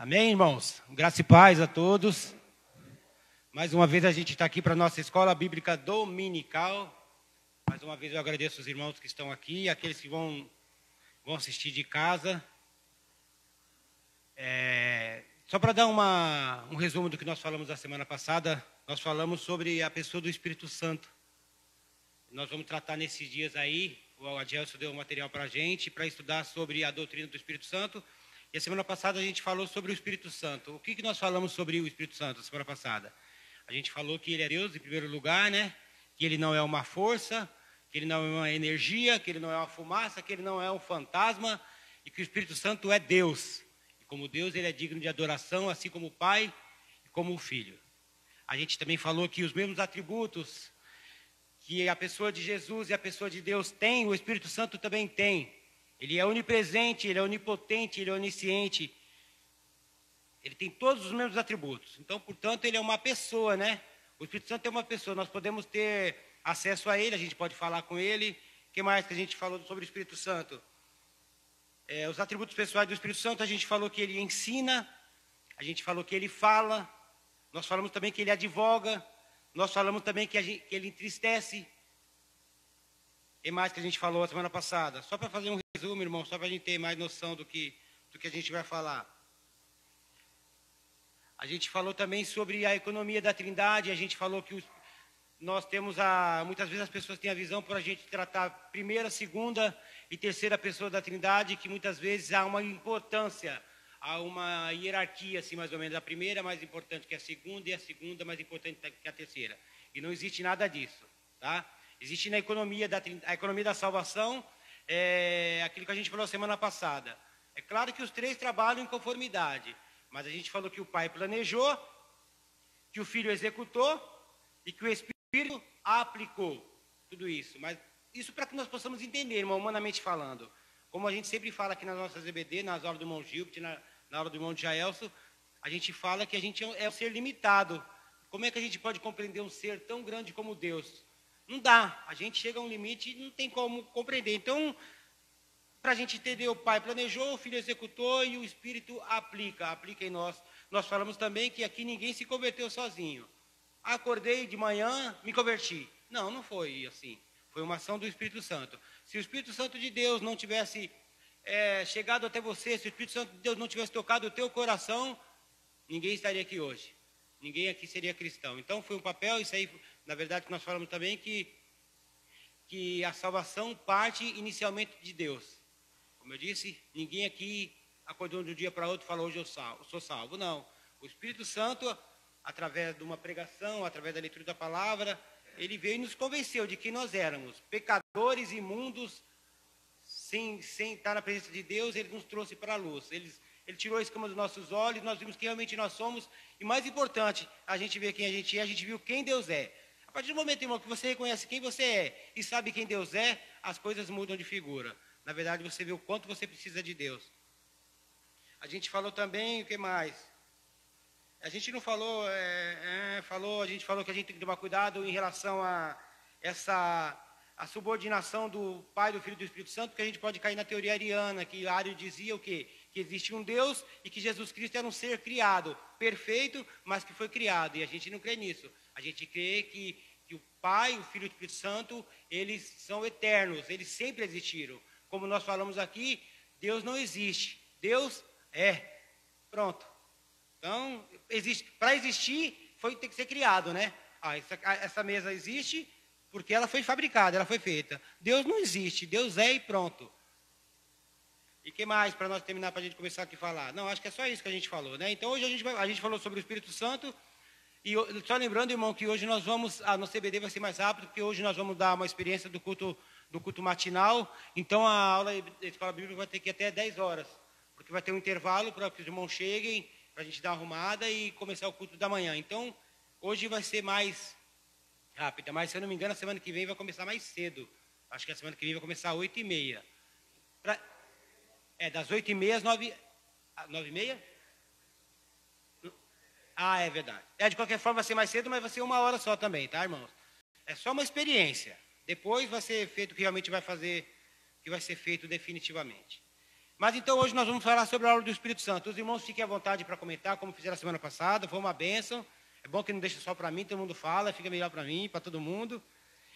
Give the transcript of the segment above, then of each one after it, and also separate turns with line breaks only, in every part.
Amém, irmãos? Graça e paz a todos. Mais uma vez a gente está aqui para a nossa escola bíblica dominical. Mais uma vez eu agradeço os irmãos que estão aqui, aqueles que vão assistir de casa. Só para dar um resumo do que nós falamos na semana passada, nós falamos sobre a pessoa do Espírito Santo. Nós vamos tratar nesses dias aí, o Adilson deu um material para a gente, para estudar sobre a doutrina do Espírito Santo. E a semana passada a gente falou sobre o Espírito Santo. O que nós falamos sobre o Espírito Santo na semana passada? A gente falou que ele é Deus em primeiro lugar, né? Que ele não é uma força, que ele não é uma energia, que ele não é uma fumaça, que ele não é um fantasma, e que o Espírito Santo é Deus. E como Deus, ele é digno de adoração, assim como o Pai e como o Filho. A gente também falou que os mesmos atributos que a pessoa de Jesus e a pessoa de Deus têm, o Espírito Santo também tem. Ele é onipresente, ele é onipotente, ele é onisciente. Ele tem todos os mesmos atributos. Então, portanto, ele é uma pessoa, né? O Espírito Santo é uma pessoa. Nós podemos ter acesso a ele, a gente pode falar com ele. O que mais que a gente falou sobre o Espírito Santo? Os atributos pessoais do Espírito Santo, a gente falou que ele ensina, a gente falou que ele fala, nós falamos também que ele advoga, nós falamos também que ele entristece. O que mais que a gente falou a semana passada? Só para fazer um resumo, irmão, só para a gente ter mais noção do que a gente vai falar. A gente falou também sobre a economia da Trindade, a gente falou que nós temos muitas vezes as pessoas têm a visão por a gente tratar primeira, segunda e terceira pessoa da Trindade, que muitas vezes há uma importância, há uma hierarquia, assim, mais ou menos. A primeira é mais importante que a segunda e a segunda mais importante que a terceira. E não existe nada disso, tá? Existe na economia a economia da salvação, aquilo que a gente falou semana passada. É claro que os três trabalham em conformidade, mas a gente falou que o Pai planejou, que o Filho executou e que o Espírito aplicou tudo isso. Mas isso para que nós possamos entender, irmão, humanamente falando. Como a gente sempre fala aqui nas nossas EBD, nas aulas do irmão Gilbert, na aula do irmão Jaelso, a gente fala que a gente é um ser limitado. Como é que a gente pode compreender um ser tão grande como Deus? Não dá, a gente chega a um limite e não tem como compreender. Então, para a gente entender, o Pai planejou, o Filho executou e o Espírito aplica em nós. Nós falamos também que aqui ninguém se converteu sozinho. Acordei de manhã, me converti. Não foi assim. Foi uma ação do Espírito Santo. Se o Espírito Santo de Deus não tivesse chegado até você, se o Espírito Santo de Deus não tivesse tocado o teu coração, ninguém estaria aqui hoje. Ninguém aqui seria cristão. Então, foi um papel, isso aí, na verdade, que nós falamos também, que a salvação parte inicialmente de Deus. Como eu disse, ninguém aqui acordou de um dia para outro e falou, hoje eu sou salvo. Não. O Espírito Santo, através de uma pregação, através da leitura da palavra, ele veio e nos convenceu de que nós éramos pecadores imundos, sem estar na presença de Deus, ele nos trouxe para a luz. Ele tirou a escama dos nossos olhos, nós vimos quem realmente nós somos, e mais importante, a gente vê quem a gente viu quem Deus é. A partir do momento, irmão, que você reconhece quem você é e sabe quem Deus é, as coisas mudam de figura. Na verdade, você vê o quanto você precisa de Deus. A gente falou também, o que mais? A gente não falou, a gente falou que a gente tem que tomar cuidado em relação a a subordinação do Pai, do Filho e do Espírito Santo, porque a gente pode cair na teoria ariana, que Ario dizia o quê? Que existe um Deus e que Jesus Cristo era um ser criado, perfeito, mas que foi criado. E a gente não crê nisso. A gente crê que o Pai, o Filho e o Espírito Santo, eles são eternos, eles sempre existiram. Como nós falamos aqui, Deus não existe. Deus é. Pronto. Então, para existir, tem que ser criado, né? Essa mesa existe porque ela foi fabricada, ela foi feita. Deus não existe, Deus é e pronto. E o que mais para nós terminar, para a gente começar aqui a falar? Não, acho que é só isso que a gente falou, né? Então, hoje a gente falou sobre o Espírito Santo. E só lembrando, irmão, que hoje nós vamos, no CBD vai ser mais rápido, porque hoje nós vamos dar uma experiência do culto matinal. Então, a aula da Escola Bíblica vai ter que ir até 10 horas, porque vai ter um intervalo para que os irmãos cheguem, para a gente dar uma arrumada e começar o culto da manhã. Então, hoje vai ser mais rápida, mas se eu não me engano, a semana que vem vai começar mais cedo. Acho que a semana que vem vai começar às 8h30. Das 8h30 às 9h30? É verdade. De qualquer forma vai ser mais cedo, mas vai ser 1 hora só também, tá, irmãos? É só uma experiência. Depois vai ser feito o que realmente vai ser feito definitivamente. Mas então hoje nós vamos falar sobre a obra do Espírito Santo. Os irmãos fiquem à vontade para comentar, como fizeram a semana passada, foi uma bênção. É bom que não deixa só para mim, todo mundo fala, fica melhor para mim, para todo mundo.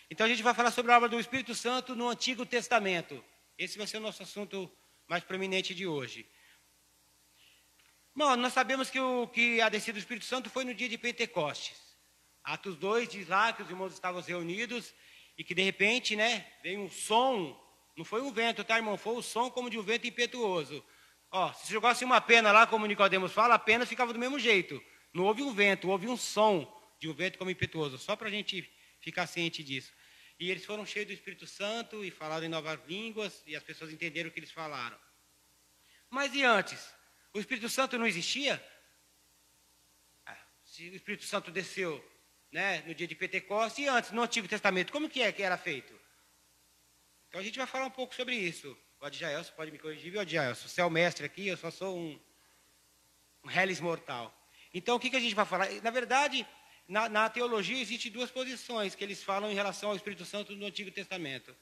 Então a gente vai falar sobre a obra do Espírito Santo no Antigo Testamento. Esse vai ser o nosso assunto mais proeminente de hoje. Bom, nós sabemos que a descida do Espírito Santo foi no dia de Pentecostes. Atos 2 diz lá que os irmãos estavam reunidos e que de repente, né, veio um som, não foi um vento, tá, irmão? Foi o som como de um vento impetuoso. Ó, se jogasse uma pena lá, como Nicodemos fala, a pena ficava do mesmo jeito. Não houve um vento, houve um som de um vento como impetuoso, só para a gente ficar ciente disso. E eles foram cheios do Espírito Santo e falaram em novas línguas e as pessoas entenderam o que eles falaram. Mas e antes? O Espírito Santo não existia? Se o Espírito Santo desceu, né, no dia de Pentecostes, e antes, no Antigo Testamento, como que era feito? Então a gente vai falar um pouco sobre isso. O Adjael, você pode me corrigir, viu, Adjael? Você é o mestre aqui, eu só sou um reles mortal. Então o que a gente vai falar? Na verdade, na teologia existem duas posições que eles falam em relação ao Espírito Santo no Antigo Testamento.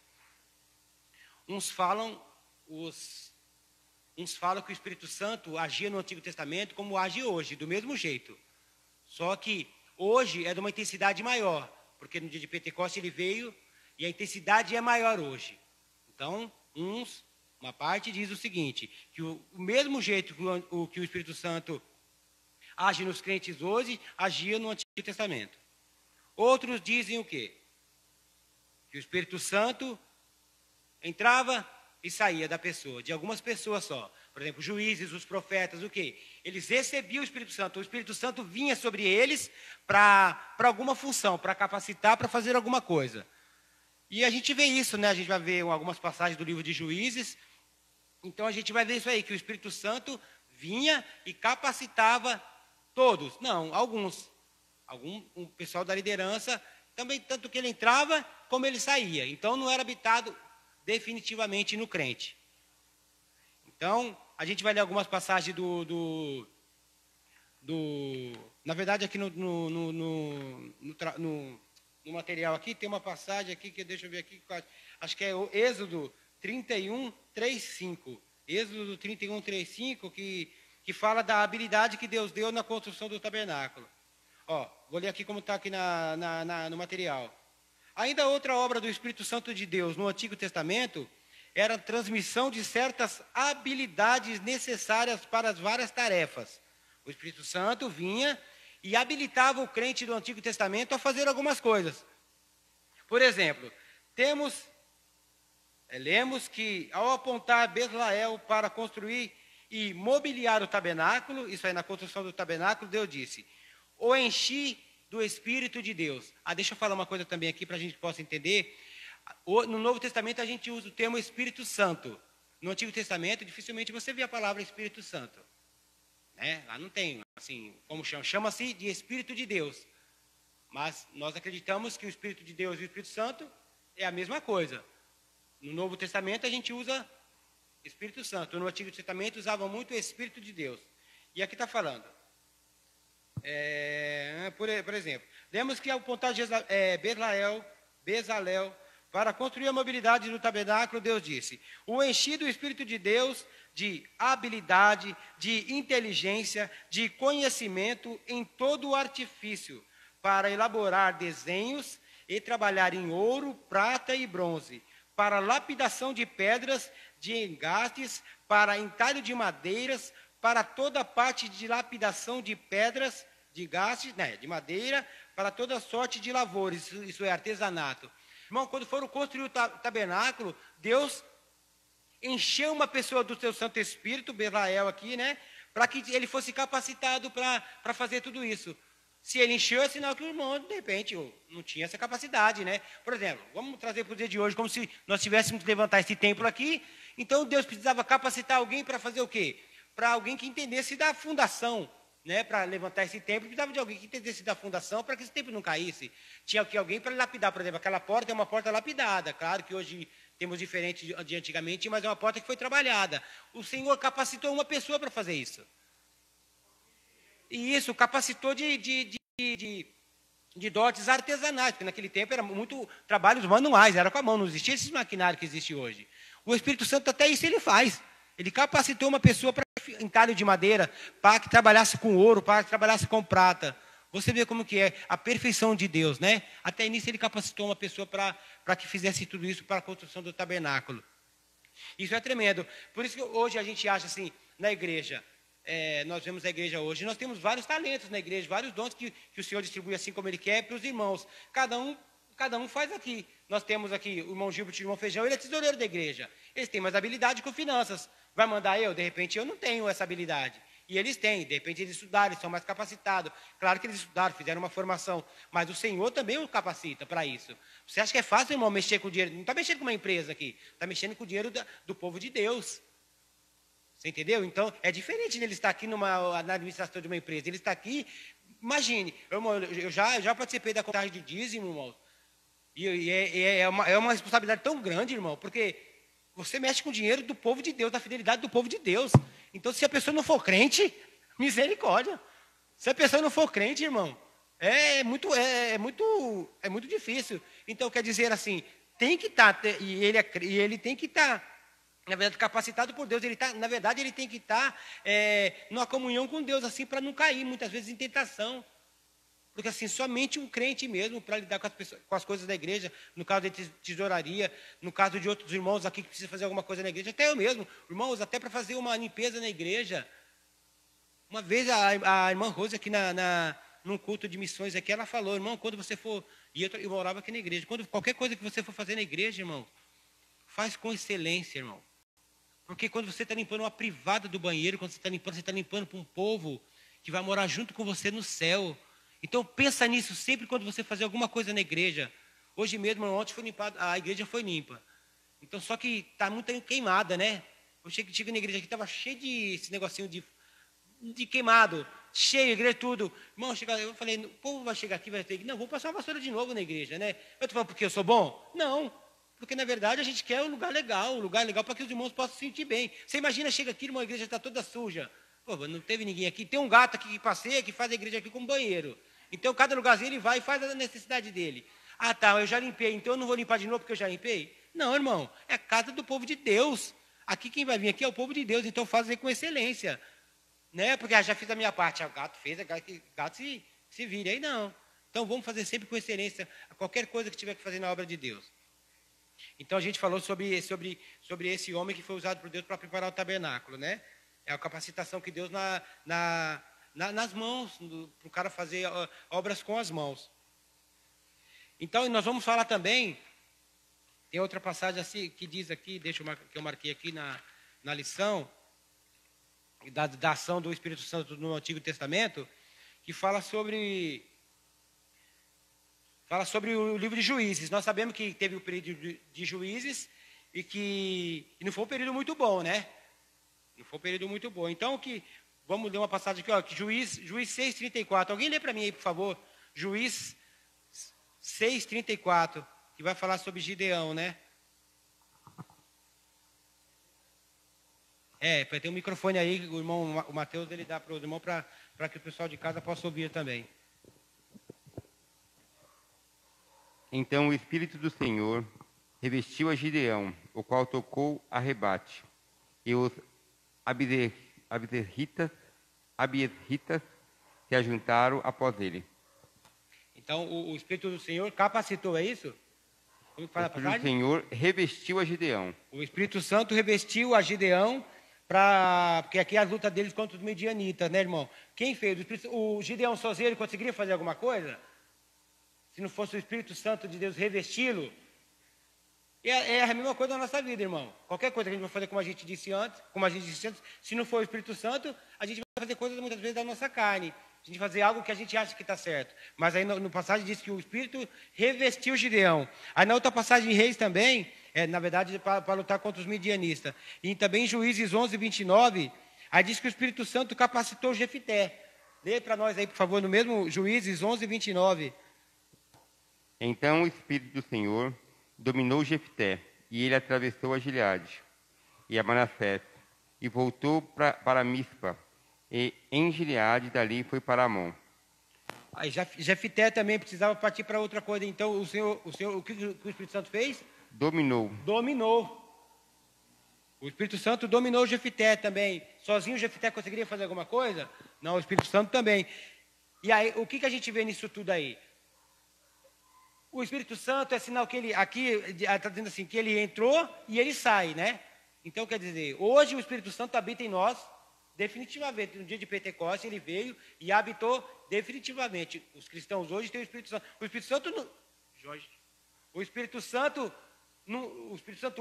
Uns falam que o Espírito Santo agia no Antigo Testamento como age hoje, do mesmo jeito. Só que hoje é de uma intensidade maior, porque no dia de Pentecostes ele veio e a intensidade é maior hoje. Então, uma parte diz o seguinte, que o mesmo jeito que o Espírito Santo age nos crentes hoje, agia no Antigo Testamento. Outros dizem o quê? Que o Espírito Santo entrava e saía da pessoa, de algumas pessoas só. Por exemplo, juízes, os profetas, o quê? Eles recebiam o Espírito Santo vinha sobre eles para alguma função, para capacitar, para fazer alguma coisa. E a gente vê isso, né? A gente vai ver algumas passagens do livro de Juízes. Então a gente vai ver isso aí, que o Espírito Santo vinha e capacitava todos. Não, alguns. Um pessoal da liderança, também tanto que ele entrava como ele saía. Então não era habitado definitivamente no crente. Então, a gente vai ler algumas passagens na verdade, aqui no material aqui, tem uma passagem aqui, que deixa eu ver aqui, acho que é o Êxodo 31, 3, 5. Êxodo 31, 3, 5, que fala da habilidade que Deus deu na construção do tabernáculo. Ó, vou ler aqui como está aqui no material. Ainda outra obra do Espírito Santo de Deus no Antigo Testamento era a transmissão de certas habilidades necessárias para as várias tarefas. O Espírito Santo vinha e habilitava o crente do Antigo Testamento a fazer algumas coisas. Por exemplo, lemos que ao apontar Bezalel para construir e mobiliar o tabernáculo, isso aí na construção do tabernáculo, Deus disse, o enchi do Espírito de Deus. Deixa eu falar uma coisa também aqui para a gente possa entender. No Novo Testamento a gente usa o termo Espírito Santo. No Antigo Testamento dificilmente você vê a palavra Espírito Santo. Né? Lá não tem, assim, como chama? Chama-se de Espírito de Deus. Mas nós acreditamos que o Espírito de Deus e o Espírito Santo é a mesma coisa. No Novo Testamento a gente usa Espírito Santo. No Antigo Testamento usavam muito o Espírito de Deus. E aqui está falando. Por exemplo, lemos que ao apontar Bezalel para construir a mobilidade do tabernáculo, Deus disse, o enchi do Espírito de Deus de habilidade, de inteligência, de conhecimento em todo o artifício, para elaborar desenhos e trabalhar em ouro, prata e bronze, para lapidação de pedras, de engastes, para entalho de madeiras, para toda parte de lapidação de pedras, de gastes, né, de madeira, para toda sorte de lavores, isso é artesanato. Irmão, quando foram construir o tabernáculo, Deus encheu uma pessoa do seu Santo Espírito, Bezalel aqui, né, para que ele fosse capacitado para fazer tudo isso. Se ele encheu, é sinal que o irmão, de repente, não tinha essa capacidade, né? Por exemplo, vamos trazer para o dia de hoje, como se nós tivéssemos que levantar esse templo aqui, então Deus precisava capacitar alguém para fazer o quê? Para alguém que entendesse da fundação, né, para levantar esse templo, precisava de alguém que entendesse da fundação para que esse templo não caísse. Tinha que alguém para lapidar, por exemplo, aquela porta é uma porta lapidada. Claro que hoje temos diferente de antigamente, mas é uma porta que foi trabalhada. O Senhor capacitou uma pessoa para fazer isso. E isso capacitou de dotes artesanais, porque naquele tempo era muito trabalhos manuais, era com a mão, não existia esses maquinários que existem hoje. O Espírito Santo até isso ele faz. Ele capacitou uma pessoa para entalho de madeira, para que trabalhasse com ouro, para que trabalhasse com prata. Você vê como que é a perfeição de Deus, né? Até nisso ele capacitou uma pessoa para que fizesse tudo isso para a construção do tabernáculo. Isso é tremendo. Por isso que hoje a gente acha assim, na igreja, nós vemos a igreja hoje, nós temos vários talentos na igreja, vários dons que o Senhor distribui assim como Ele quer para os irmãos. Cada um faz aqui. Nós temos aqui o irmão Gilberto e o irmão Feijão, ele é tesoureiro da igreja. Eles têm mais habilidade com finanças. Vai mandar eu? De repente eu não tenho essa habilidade. E eles têm, de repente eles estudaram, eles são mais capacitados. Claro que eles estudaram, fizeram uma formação, mas o Senhor também o capacita para isso. Você acha que é fácil, irmão, mexer com o dinheiro? Não está mexendo com uma empresa aqui, está mexendo com o dinheiro do povo de Deus. Você entendeu? Então, é diferente dele estar aqui na administração de uma empresa. Ele está aqui, imagine, eu já participei da contagem de dízimo, irmão, e é uma responsabilidade tão grande, irmão, porque você mexe com o dinheiro do povo de Deus, da fidelidade do povo de Deus. Então, se a pessoa não for crente, misericórdia. Se a pessoa não for crente, irmão, é muito difícil. Então, quer dizer assim, tem que estar, e ele tem que estar, na verdade, capacitado por Deus. Na verdade, ele tem que estar numa comunhão com Deus, assim, para não cair, muitas vezes, em tentação. Porque assim, somente um crente mesmo para lidar com as coisas da igreja, no caso de tesouraria, no caso de outros irmãos aqui que precisam fazer alguma coisa na igreja, até eu mesmo, irmãos, até para fazer uma limpeza na igreja. Uma vez a irmã Rose aqui num culto de missões aqui, ela falou, irmão, quando você for, e eu morava aqui na igreja, qualquer coisa que você for fazer na igreja, irmão, faz com excelência, irmão. Porque quando você está limpando uma privada do banheiro, quando você está limpando para um povo que vai morar junto com você no céu. Então, pensa nisso sempre quando você fazer alguma coisa na igreja. Hoje mesmo, ontem foi limpado, a igreja foi limpa. Então, só que está muito queimada, né? Eu cheguei na igreja aqui, estava cheio de esse negocinho de queimado. Cheio, igreja, tudo. Irmão, eu falei, o povo vai chegar aqui, vai ter que... Não, vou passar uma vassoura de novo na igreja, né? Eu estou falando porque eu sou bom? Não. Porque, na verdade, a gente quer um lugar legal para que os irmãos possam se sentir bem. Você imagina, chega aqui, uma igreja está toda suja. Pô, não teve ninguém aqui. Tem um gato aqui que passeia, que faz a igreja aqui com banheiro. Então, cada lugarzinho ele vai e faz a necessidade dele. Ah, tá, eu já limpei, então eu não vou limpar de novo porque eu já limpei? Não, irmão, é a casa do povo de Deus. Aqui quem vai vir aqui é o povo de Deus, então fazer com excelência. Né? Porque já fiz a minha parte, o gato fez, o gato se vire. Aí não. Então, vamos fazer sempre com excelência qualquer coisa que tiver que fazer na obra de Deus. Então, a gente falou sobre esse homem que foi usado por Deus para preparar o tabernáculo, né? É a capacitação que Deus nas mãos, para o cara fazer obras com as mãos. Então, nós vamos falar também, tem outra passagem assim, que diz aqui, que eu marquei aqui na lição, da ação do Espírito Santo no Antigo Testamento, que fala sobre o livro de Juízes. Nós sabemos que teve o período de Juízes e não foi um período muito bom, né? Não foi um período muito bom. Então, vamos ler uma passagem aqui, ó, que Juiz 6:34. Alguém lê para mim aí, por favor? Juiz 6:34, que vai falar sobre Gideão, né? Para ter um microfone aí, o Mateus, ele dá para o irmão para que o pessoal de casa possa ouvir também.
Então o Espírito do Senhor revestiu a Gideão, o qual tocou a rebate, e os abierritas se ajuntaram após ele.
Então, o Espírito do Senhor capacitou, é isso? Como fala a passagem?
O Espírito do Senhor revestiu a Gideão.
O Espírito Santo revestiu a Gideão, porque aqui é a luta deles contra os medianitas, né, irmão? Quem fez? O Gideão sozinho, ele conseguiria fazer alguma coisa? Se não fosse o Espírito Santo de Deus revesti-lo? É a mesma coisa na nossa vida, irmão. Qualquer coisa que a gente vai fazer, como a gente disse antes, se não for o Espírito Santo, a gente vai fazer coisas muitas vezes da nossa carne. A gente vai fazer algo que a gente acha que está certo. Mas aí no passagem diz que o Espírito revestiu Gideão. Aí na outra passagem de Reis também, na verdade, para lutar contra os midianistas. E também em Juízes 11:29, aí diz que o Espírito Santo capacitou Jefité. Lê para nós aí, por favor, no mesmo Juízes 11:29.
Então o Espírito do Senhor dominou Jefté, e ele atravessou a Gileade e a Manassés, e voltou para Mispa, e em Gileade dali foi para Amon.
Aí Jefté também precisava partir para outra coisa. Então o que o Espírito Santo fez?
Dominou.
O Espírito Santo dominou Jefité também. Sozinho Jefité conseguiria fazer alguma coisa? Não, o Espírito Santo também. E aí, o que a gente vê nisso tudo aí? O Espírito Santo é sinal que ele, aqui está dizendo assim, que ele entrou e ele sai, né? Então, quer dizer, hoje o Espírito Santo habita em nós, definitivamente. No dia de Pentecostes ele veio e habitou definitivamente. Os cristãos hoje têm o Espírito Santo. O Espírito Santo, Jorge, o Espírito Santo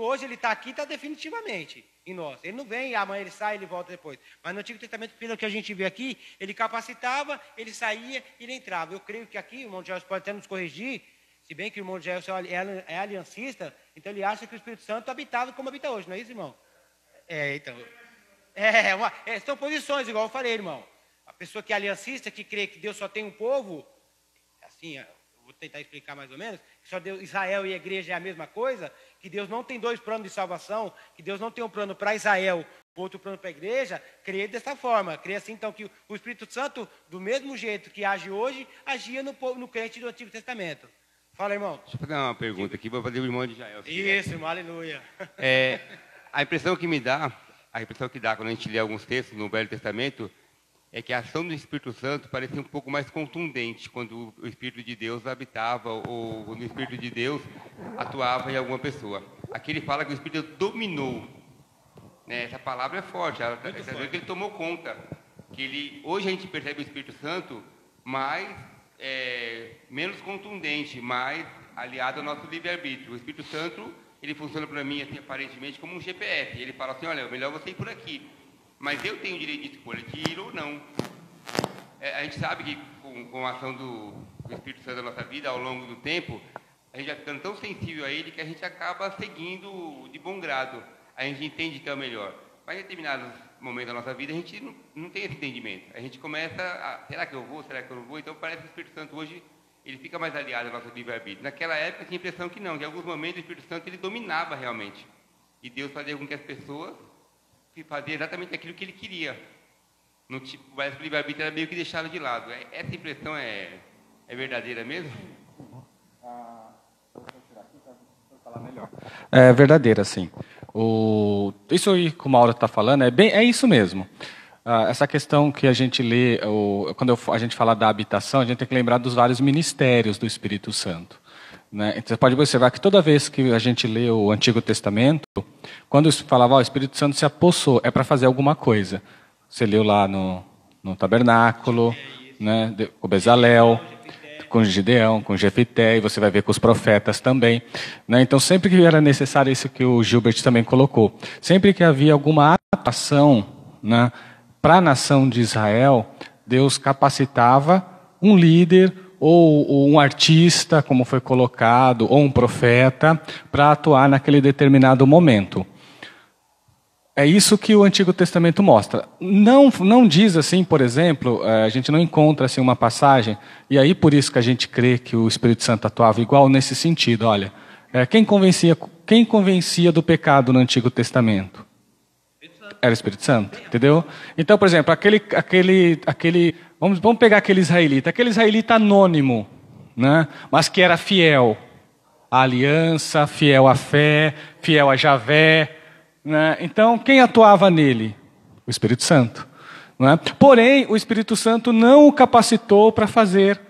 hoje ele está aqui, está definitivamente em nós. Ele não vem, amanhã ele sai, ele volta depois. Mas no Antigo Testamento, pelo que a gente vê aqui, ele capacitava, ele saía e ele entrava. Eu creio que aqui, o irmão Jair pode até nos corrigir, se bem que o irmão Jair é aliancista, então ele acha que o Espírito Santo habitava como habita hoje, não é isso, irmão? Então. São posições, igual eu falei, irmão. A pessoa que é aliancista, que crê que Deus só tem um povo, assim, vou tentar explicar mais ou menos, que só Deus, Israel e a igreja é a mesma coisa, que Deus não tem dois planos de salvação, que Deus não tem um plano para Israel, outro plano para a igreja, crê dessa forma. Crê assim, então, que o Espírito Santo, do mesmo jeito que age hoje, agia no crente do Antigo Testamento. Fala, irmão.
Deixa eu fazer uma pergunta aqui, vou fazer o irmão de Jael.
Isso, irmão, aleluia.
A impressão que dá quando a gente lê alguns textos no Velho Testamento é que a ação do Espírito Santo parecia um pouco mais contundente quando o Espírito de Deus habitava ou quando o Espírito de Deus atuava em alguma pessoa. Aqui ele fala que o Espírito dominou. Né? Essa palavra é forte, que ele tomou conta. Hoje a gente percebe o Espírito Santo menos contundente, mais aliado ao nosso livre-arbítrio. O Espírito Santo, ele funciona para mim, assim, aparentemente, como um GPS. Ele fala assim, olha, é melhor você ir por aqui. Mas eu tenho o direito de escolha de ir ou não. A gente sabe que com a ação do Espírito Santo na nossa vida, ao longo do tempo, a gente vai ficando tão sensível a ele que a gente acaba seguindo de bom grado. A gente entende que é o melhor. Mas em determinados momentos da nossa vida, a gente não tem esse entendimento. A gente começa a, será que eu vou, será que eu não vou? Então parece que o Espírito Santo hoje, ele fica mais aliado ao nosso livre-arbítrio. Naquela época, eu tinha a impressão que não, que em alguns momentos o Espírito Santo, ele dominava realmente. E Deus fazia com que as pessoas faziam exatamente aquilo que ele queria. Parece que o livre-arbítrio era meio que deixado de lado. Essa impressão é verdadeira mesmo?
É verdadeira, sim. Isso aí que o Mauro está falando é isso mesmo. Essa questão que a gente lê, quando a gente fala da habitação, a gente tem que lembrar dos vários ministérios do Espírito Santo. Né? Então, você pode observar que toda vez que a gente lê o Antigo Testamento, quando falava, o Espírito Santo se apossou, é para fazer alguma coisa. Você leu lá no tabernáculo, né, com Bezalel, com Gideão, com Jefité, e você vai ver com os profetas também. Né? Então, sempre que era necessário, isso que o Gilbert também colocou, sempre que havia alguma ação, né, para a nação de Israel, Deus capacitava um líder ou um artista, como foi colocado, ou um profeta, para atuar naquele determinado momento. É isso que o Antigo Testamento mostra. Não diz assim, por exemplo, a gente não encontra assim, uma passagem, e aí por isso que a gente crê que o Espírito Santo atuava igual nesse sentido. Olha, quem convencia do pecado no Antigo Testamento? Era o Espírito Santo, entendeu? Então, por exemplo, vamos pegar aquele israelita anônimo, né? Mas que era fiel à aliança, fiel à fé, fiel a Javé. Né? Então, quem atuava nele? O Espírito Santo. Né? Porém, o Espírito Santo não o capacitou para fazer,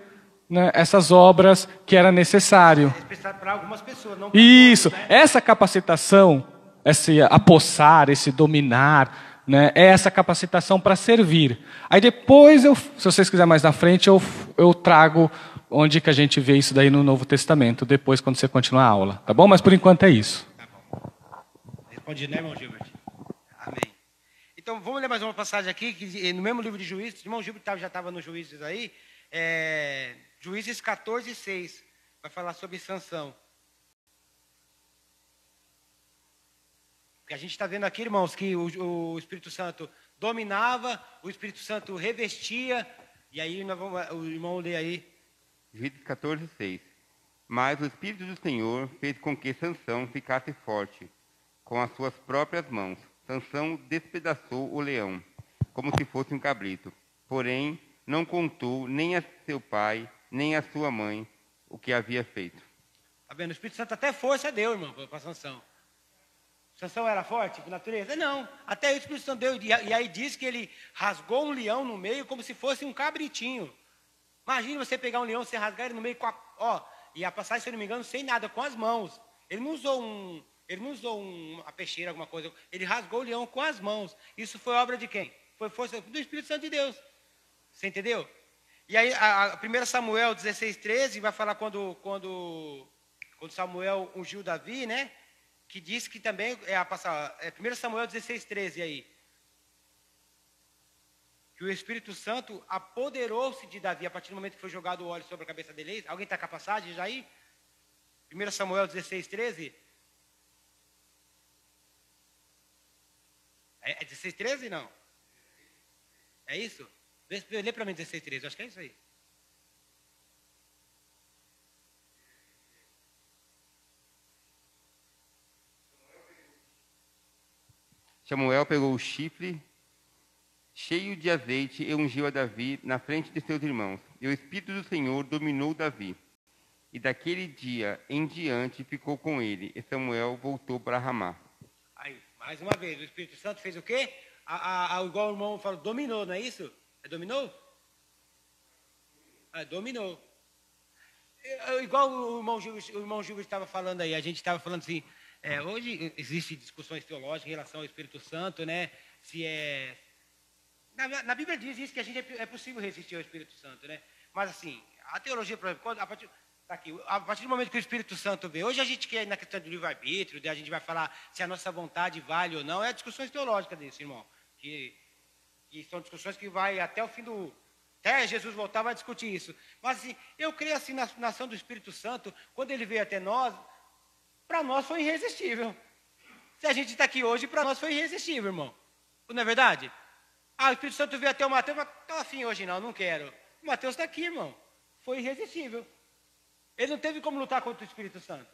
né, essas obras que era necessário.
Para algumas pessoas, não para
isso,
todos, né?
essa capacitação, esse apossar, esse dominar, né, é essa capacitação para servir. Aí depois, se vocês quiserem mais na frente, eu trago onde que a gente vê isso daí no Novo Testamento, depois quando você continuar a aula. Tá bom? Mas por enquanto é isso.
Responde, né, irmão Gilbert? Amém. Então, vamos ler mais uma passagem aqui, que no mesmo livro de Juízes, o irmão Gilbert já estava no Juízes aí, Juízes 14:6, vai falar sobre Sansão. Porque a gente está vendo aqui, irmãos, que o Espírito Santo dominava, o Espírito Santo revestia, e aí o irmão lê aí.
Juízes 14:6. Mas o Espírito do Senhor fez com que Sansão ficasse forte, com as suas próprias mãos. Sansão despedaçou o leão, como se fosse um cabrito. Porém, não contou nem a seu pai, nem a sua mãe, o que havia feito.
Tá vendo? O Espírito Santo até força deu, irmão, para Sansão. Sansão era forte por natureza? Não. Até o Espírito Santo deu. E aí diz que ele rasgou um leão no meio como se fosse um cabritinho. Imagina você pegar um leão, você rasgar ele no meio com a... e a passagem, se eu não me engano, sem nada, com as mãos. Ele não usou uma peixeira, alguma coisa. Ele rasgou o leão com as mãos. Isso foi obra de quem? Foi força do Espírito Santo de Deus. Você entendeu? E aí, a 1 Samuel 16:13 vai falar quando Samuel ungiu Davi, né? Que diz que também, 1 Samuel 16:13 aí. Que o Espírito Santo apoderou-se de Davi a partir do momento que foi jogado o óleo sobre a cabeça dele. Alguém está com a passagem já aí? 1 Samuel 16:13. É 16:13 não? É isso? Lê para mim 16:13, acho que é isso aí.
Samuel pegou o chifre cheio de azeite e ungiu a Davi na frente de seus irmãos. E o Espírito do Senhor dominou Davi. E daquele dia em diante ficou com ele. E Samuel voltou para Ramá.
Aí, mais uma vez, o Espírito Santo fez o quê? Igual o irmão falou, dominou, não é isso? Dominou? Dominou. Igual o irmão Gilberto estava falando aí, a gente estava falando assim, hoje existem discussões teológicas em relação ao Espírito Santo, né? Se é... Na Bíblia diz isso, que a gente é possível resistir ao Espírito Santo, né? Mas assim, a teologia, por exemplo, a partir do momento que o Espírito Santo vê, hoje a gente quer ir na questão do livre-arbítrio, a gente vai falar se a nossa vontade vale ou não, é discussões teológicas disso, irmão. Que são discussões que vai até o fim do... Até Jesus voltar, vai discutir isso. Mas assim, eu creio assim na ação do Espírito Santo, quando ele veio até nós, para nós foi irresistível. Se a gente está aqui hoje, para nós foi irresistível, irmão. Não é verdade? O Espírito Santo veio até o Mateus, mas estou afim hoje não quero. O Mateus está aqui, irmão. Foi irresistível. Ele não teve como lutar contra o Espírito Santo.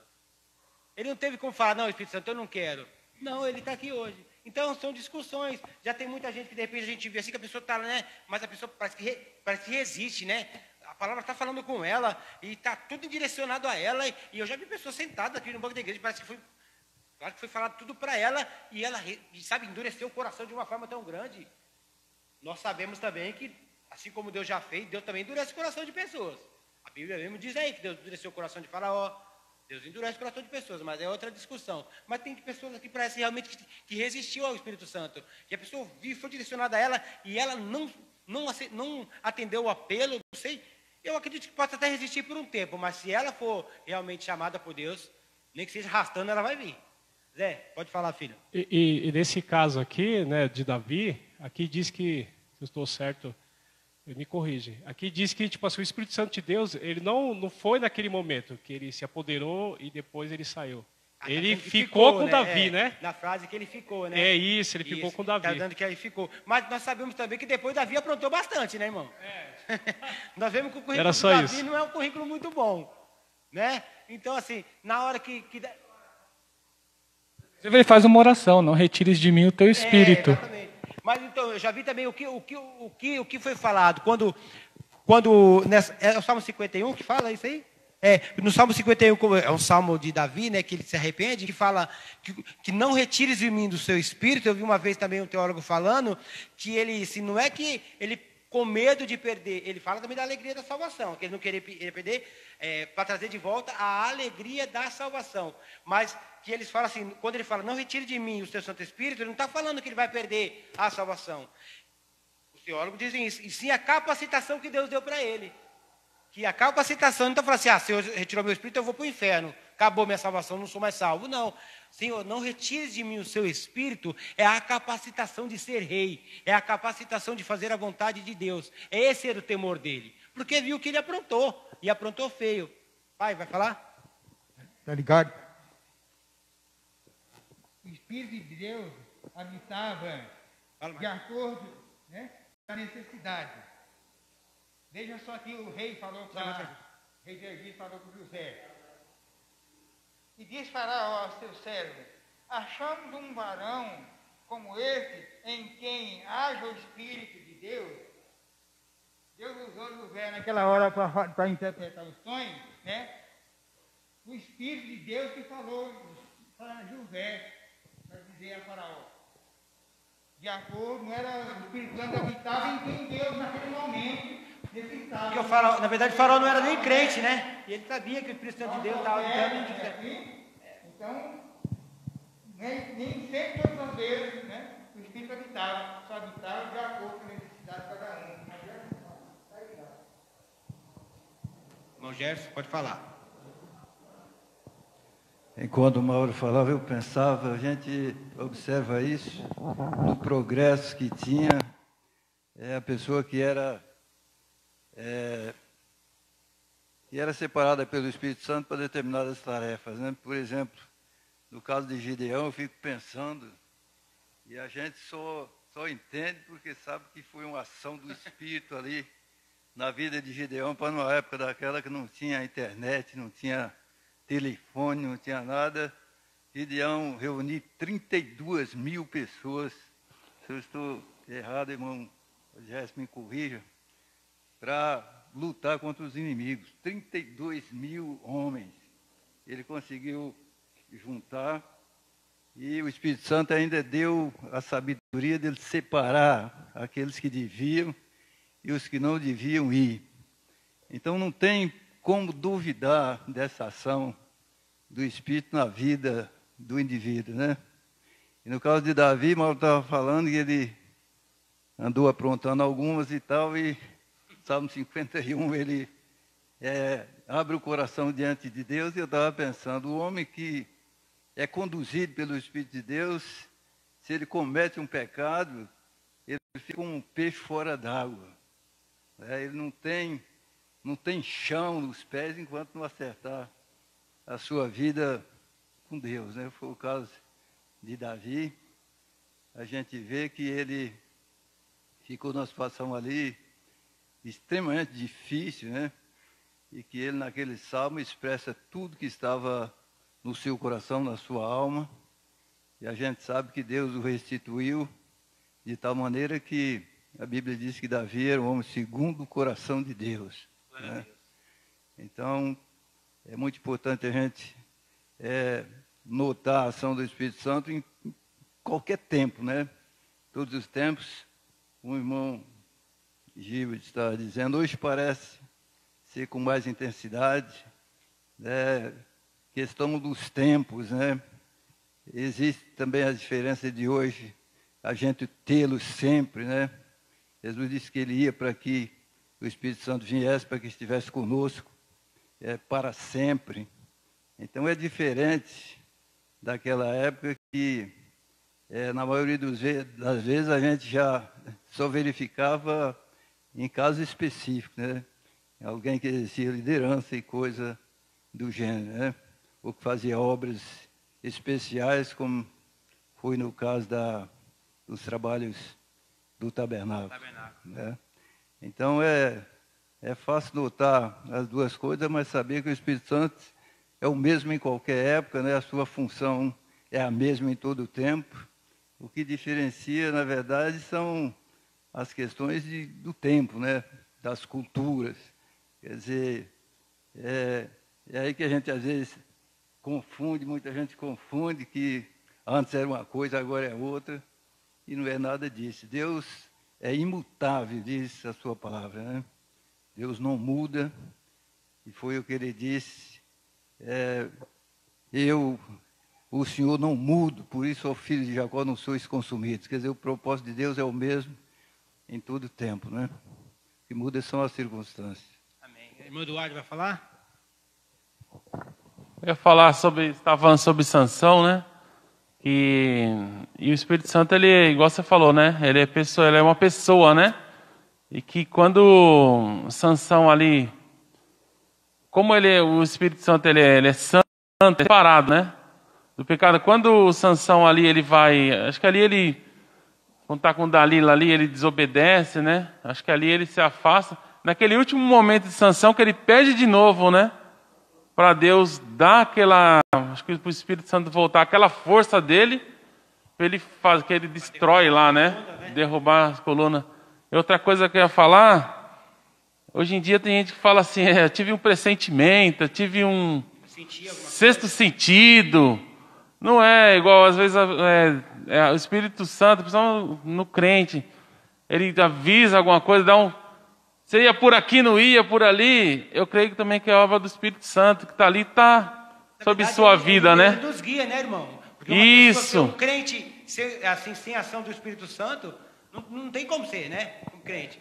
Ele não teve como falar, não, Espírito Santo, eu não quero. Não, ele está aqui hoje. Então, são discussões. Já tem muita gente que, de repente, a gente vê assim que a pessoa está, né? Mas a pessoa parece que resiste, né? A palavra está falando com ela e está tudo direcionado a ela. E eu já vi pessoas sentadas aqui no banco da igreja, parece que foi... Claro que foi falado tudo para ela e ela, sabe, endureceu o coração de uma forma tão grande. Nós sabemos também que, assim como Deus já fez, Deus também endurece o coração de pessoas. A Bíblia mesmo diz aí que Deus endureceu o coração de Faraó. Deus endurece o coração de pessoas, mas é outra discussão. Mas tem pessoas aqui que parecem realmente que resistiu ao Espírito Santo. E a pessoa foi direcionada a ela e ela não atendeu o apelo, não sei. Eu acredito que possa até resistir por um tempo, mas se ela for realmente chamada por Deus, nem que seja arrastando, ela vai vir. Zé, pode falar, filho.
E nesse caso aqui, né, de Davi, aqui diz que, se eu estou certo, me corrige. Aqui diz que tipo assim, o Espírito Santo de Deus, ele não foi naquele momento que ele se apoderou e depois ele saiu. Ele ficou com Davi, né?
Na frase que ele ficou, né?
É isso, ele ficou com Davi.
Está dando que aí ficou. Mas nós sabemos também que depois Davi aprontou bastante, né, irmão? Nós vemos que o currículo de Davi não é um currículo muito bom, né? Então, assim, na hora que...
Ele faz uma oração, não retires de mim o teu espírito.
Exatamente. Mas então, eu já vi também o que foi falado. Quando é o Salmo 51 que fala isso aí? No Salmo 51, é um salmo de Davi, né, que ele se arrepende, que fala que não retires de mim do seu espírito. Eu vi uma vez também um teólogo falando que ele, se não é que ele com medo de perder, ele fala também da alegria da salvação, que ele não queria perder para trazer de volta a alegria da salvação. Mas que eles falam assim, quando ele fala, não retire de mim o seu Santo Espírito, ele não está falando que ele vai perder a salvação. Os teólogos dizem isso, e sim a capacitação que Deus deu para ele. Que a capacitação, não está falando assim, se eu retirar meu Espírito, eu vou para o inferno, acabou minha salvação, não sou mais salvo. Não, Senhor, não retire de mim o seu Espírito, é a capacitação de ser rei, é a capacitação de fazer a vontade de Deus. Esse era o temor dele, porque viu que ele aprontou, e aprontou feio. Pai, vai falar?
Está ligado? O Espírito de Deus habitava de acordo, né, com a necessidade. Veja só que o rei falou para rei Davi falou para José. E diz Faraó ao seu servo, achamos um varão como esse, em quem haja o Espírito de Deus. Deus usou José naquela hora para interpretar os sonhos, né? O Espírito de Deus que falou para José, para dizer a Faraó. De acordo, não era o Espírito Santo habitava em quem Deus naquele momento necessitava.
Porque o faraó, na verdade, o faraó não era nem crente, né? E ele sabia que o Espírito Santo de Deus estava habitando em
Então, nem sempre todas as vezes, né, o Espírito habitava, só habitava de acordo com a necessidade de cada um.
Irmão Gerson, pode falar.
Enquanto o Mauro falava, eu pensava, a gente observa isso no progresso que tinha a pessoa que era separada pelo Espírito Santo para determinadas tarefas, né? Por exemplo, no caso de Gideão, eu fico pensando, e a gente só entende porque sabe que foi uma ação do Espírito ali na vida de Gideão, para numa época daquela que não tinha internet, não tinha telefone, não tinha nada. Gideão reuniu 32 mil pessoas. Se eu estou errado, irmão, Jéssica me corrija, para lutar contra os inimigos. 32 mil homens. Ele conseguiu juntar e o Espírito Santo ainda deu a sabedoria dele separar aqueles que deviam e os que não deviam ir. Então não tem como duvidar dessa ação do Espírito na vida do indivíduo, né? E no caso de Davi, Mauro estava falando que ele andou aprontando algumas e tal, e Salmo 51, ele abre o coração diante de Deus, e eu estava pensando, o homem que é conduzido pelo Espírito de Deus, se ele comete um pecado, ele fica como um peixe fora d'água. Ele não tem chão nos pés enquanto não acertar a sua vida com Deus, né? Foi o caso de Davi. A gente vê que ele ficou numa situação ali extremamente difícil, né? E que ele naquele salmo expressa tudo que estava no seu coração, na sua alma. E a gente sabe que Deus o restituiu de tal maneira que a Bíblia diz que Davi era um homem segundo o coração de Deus, né? Então, é muito importante a gente notar a ação do Espírito Santo em qualquer tempo, né? Todos os tempos. O irmão Gilberto está dizendo, hoje parece ser com mais intensidade, né? Questão dos tempos, né? Existe também a diferença de hoje, a gente tê-lo sempre, né? Jesus disse que ele ia para que o Espírito Santo viesse, para que estivesse conosco para sempre. Então é diferente daquela época que, na maioria das vezes, a gente já só verificava em casos específicos, né? Alguém que exercia liderança e coisa do gênero, né? Ou que fazia obras especiais, como foi no caso dos trabalhos do tabernáculo. Né? Então é fácil notar as duas coisas, mas saber que o Espírito Santo é o mesmo em qualquer época, né? A sua função é a mesma em todo o tempo. O que diferencia, na verdade, são as questões do tempo, né? Das culturas. Quer dizer, é aí que a gente às vezes confunde, muita gente confunde que antes era uma coisa, agora é outra, e não é nada disso. Deus é imutável, diz a sua palavra, né? Deus não muda, e foi o que ele disse, o Senhor não mudo, por isso, ó filho de Jacó, não sois consumidos. Quer dizer, o propósito de Deus é o mesmo em todo o tempo, né? O que muda são as circunstâncias.
Amém. Irmão Eduardo vai falar?
Eu ia falar estava falando sobre Sansão, né? E o Espírito Santo, ele, igual você falou, né? Ele é uma pessoa, né? E que quando Sansão ali, como o Espírito Santo ele é santo, é separado, né? Do pecado. Quando o Sansão ali, ele vai, acho que ali quando está com Dalila ali, ele desobedece, né? Acho que ali ele se afasta. Naquele último momento de Sansão, que ele pede de novo, né? Para Deus dar acho que para o Espírito Santo voltar, aquela força dele, para ele fazer, que ele destrói lá, né? Derrubar as colunas. E outra coisa que eu ia falar, hoje em dia tem gente que fala assim, eu tive um pressentimento, eu tive um sexto sentido, Não é igual, às vezes, o Espírito Santo, principalmente no crente, ele avisa alguma coisa, você ia por aqui, não ia por ali. Eu creio que também que é a obra do Espírito Santo, que está ali, está sob sua vida, né?
Ele nos guia, né, irmão? Porque
Isso.
Um crente, assim, sem ação do Espírito Santo, não tem como ser, né? Um crente.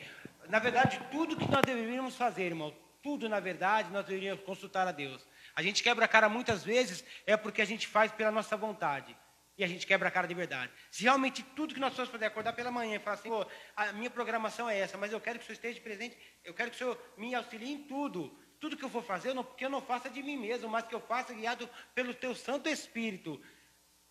Na verdade, tudo que nós deveríamos fazer, irmão, tudo, na verdade, nós deveríamos consultar a Deus. A gente quebra a cara muitas vezes, é porque a gente faz pela nossa vontade. E a gente quebra a cara de verdade. Se realmente tudo que nós vamos fazer, acordar pela manhã e falar assim, a minha programação é essa, mas eu quero que o Senhor esteja presente, eu quero que o Senhor me auxilie em tudo. Tudo que eu for fazer, que eu não faça de mim mesmo, mas que eu faça guiado pelo Teu Santo Espírito.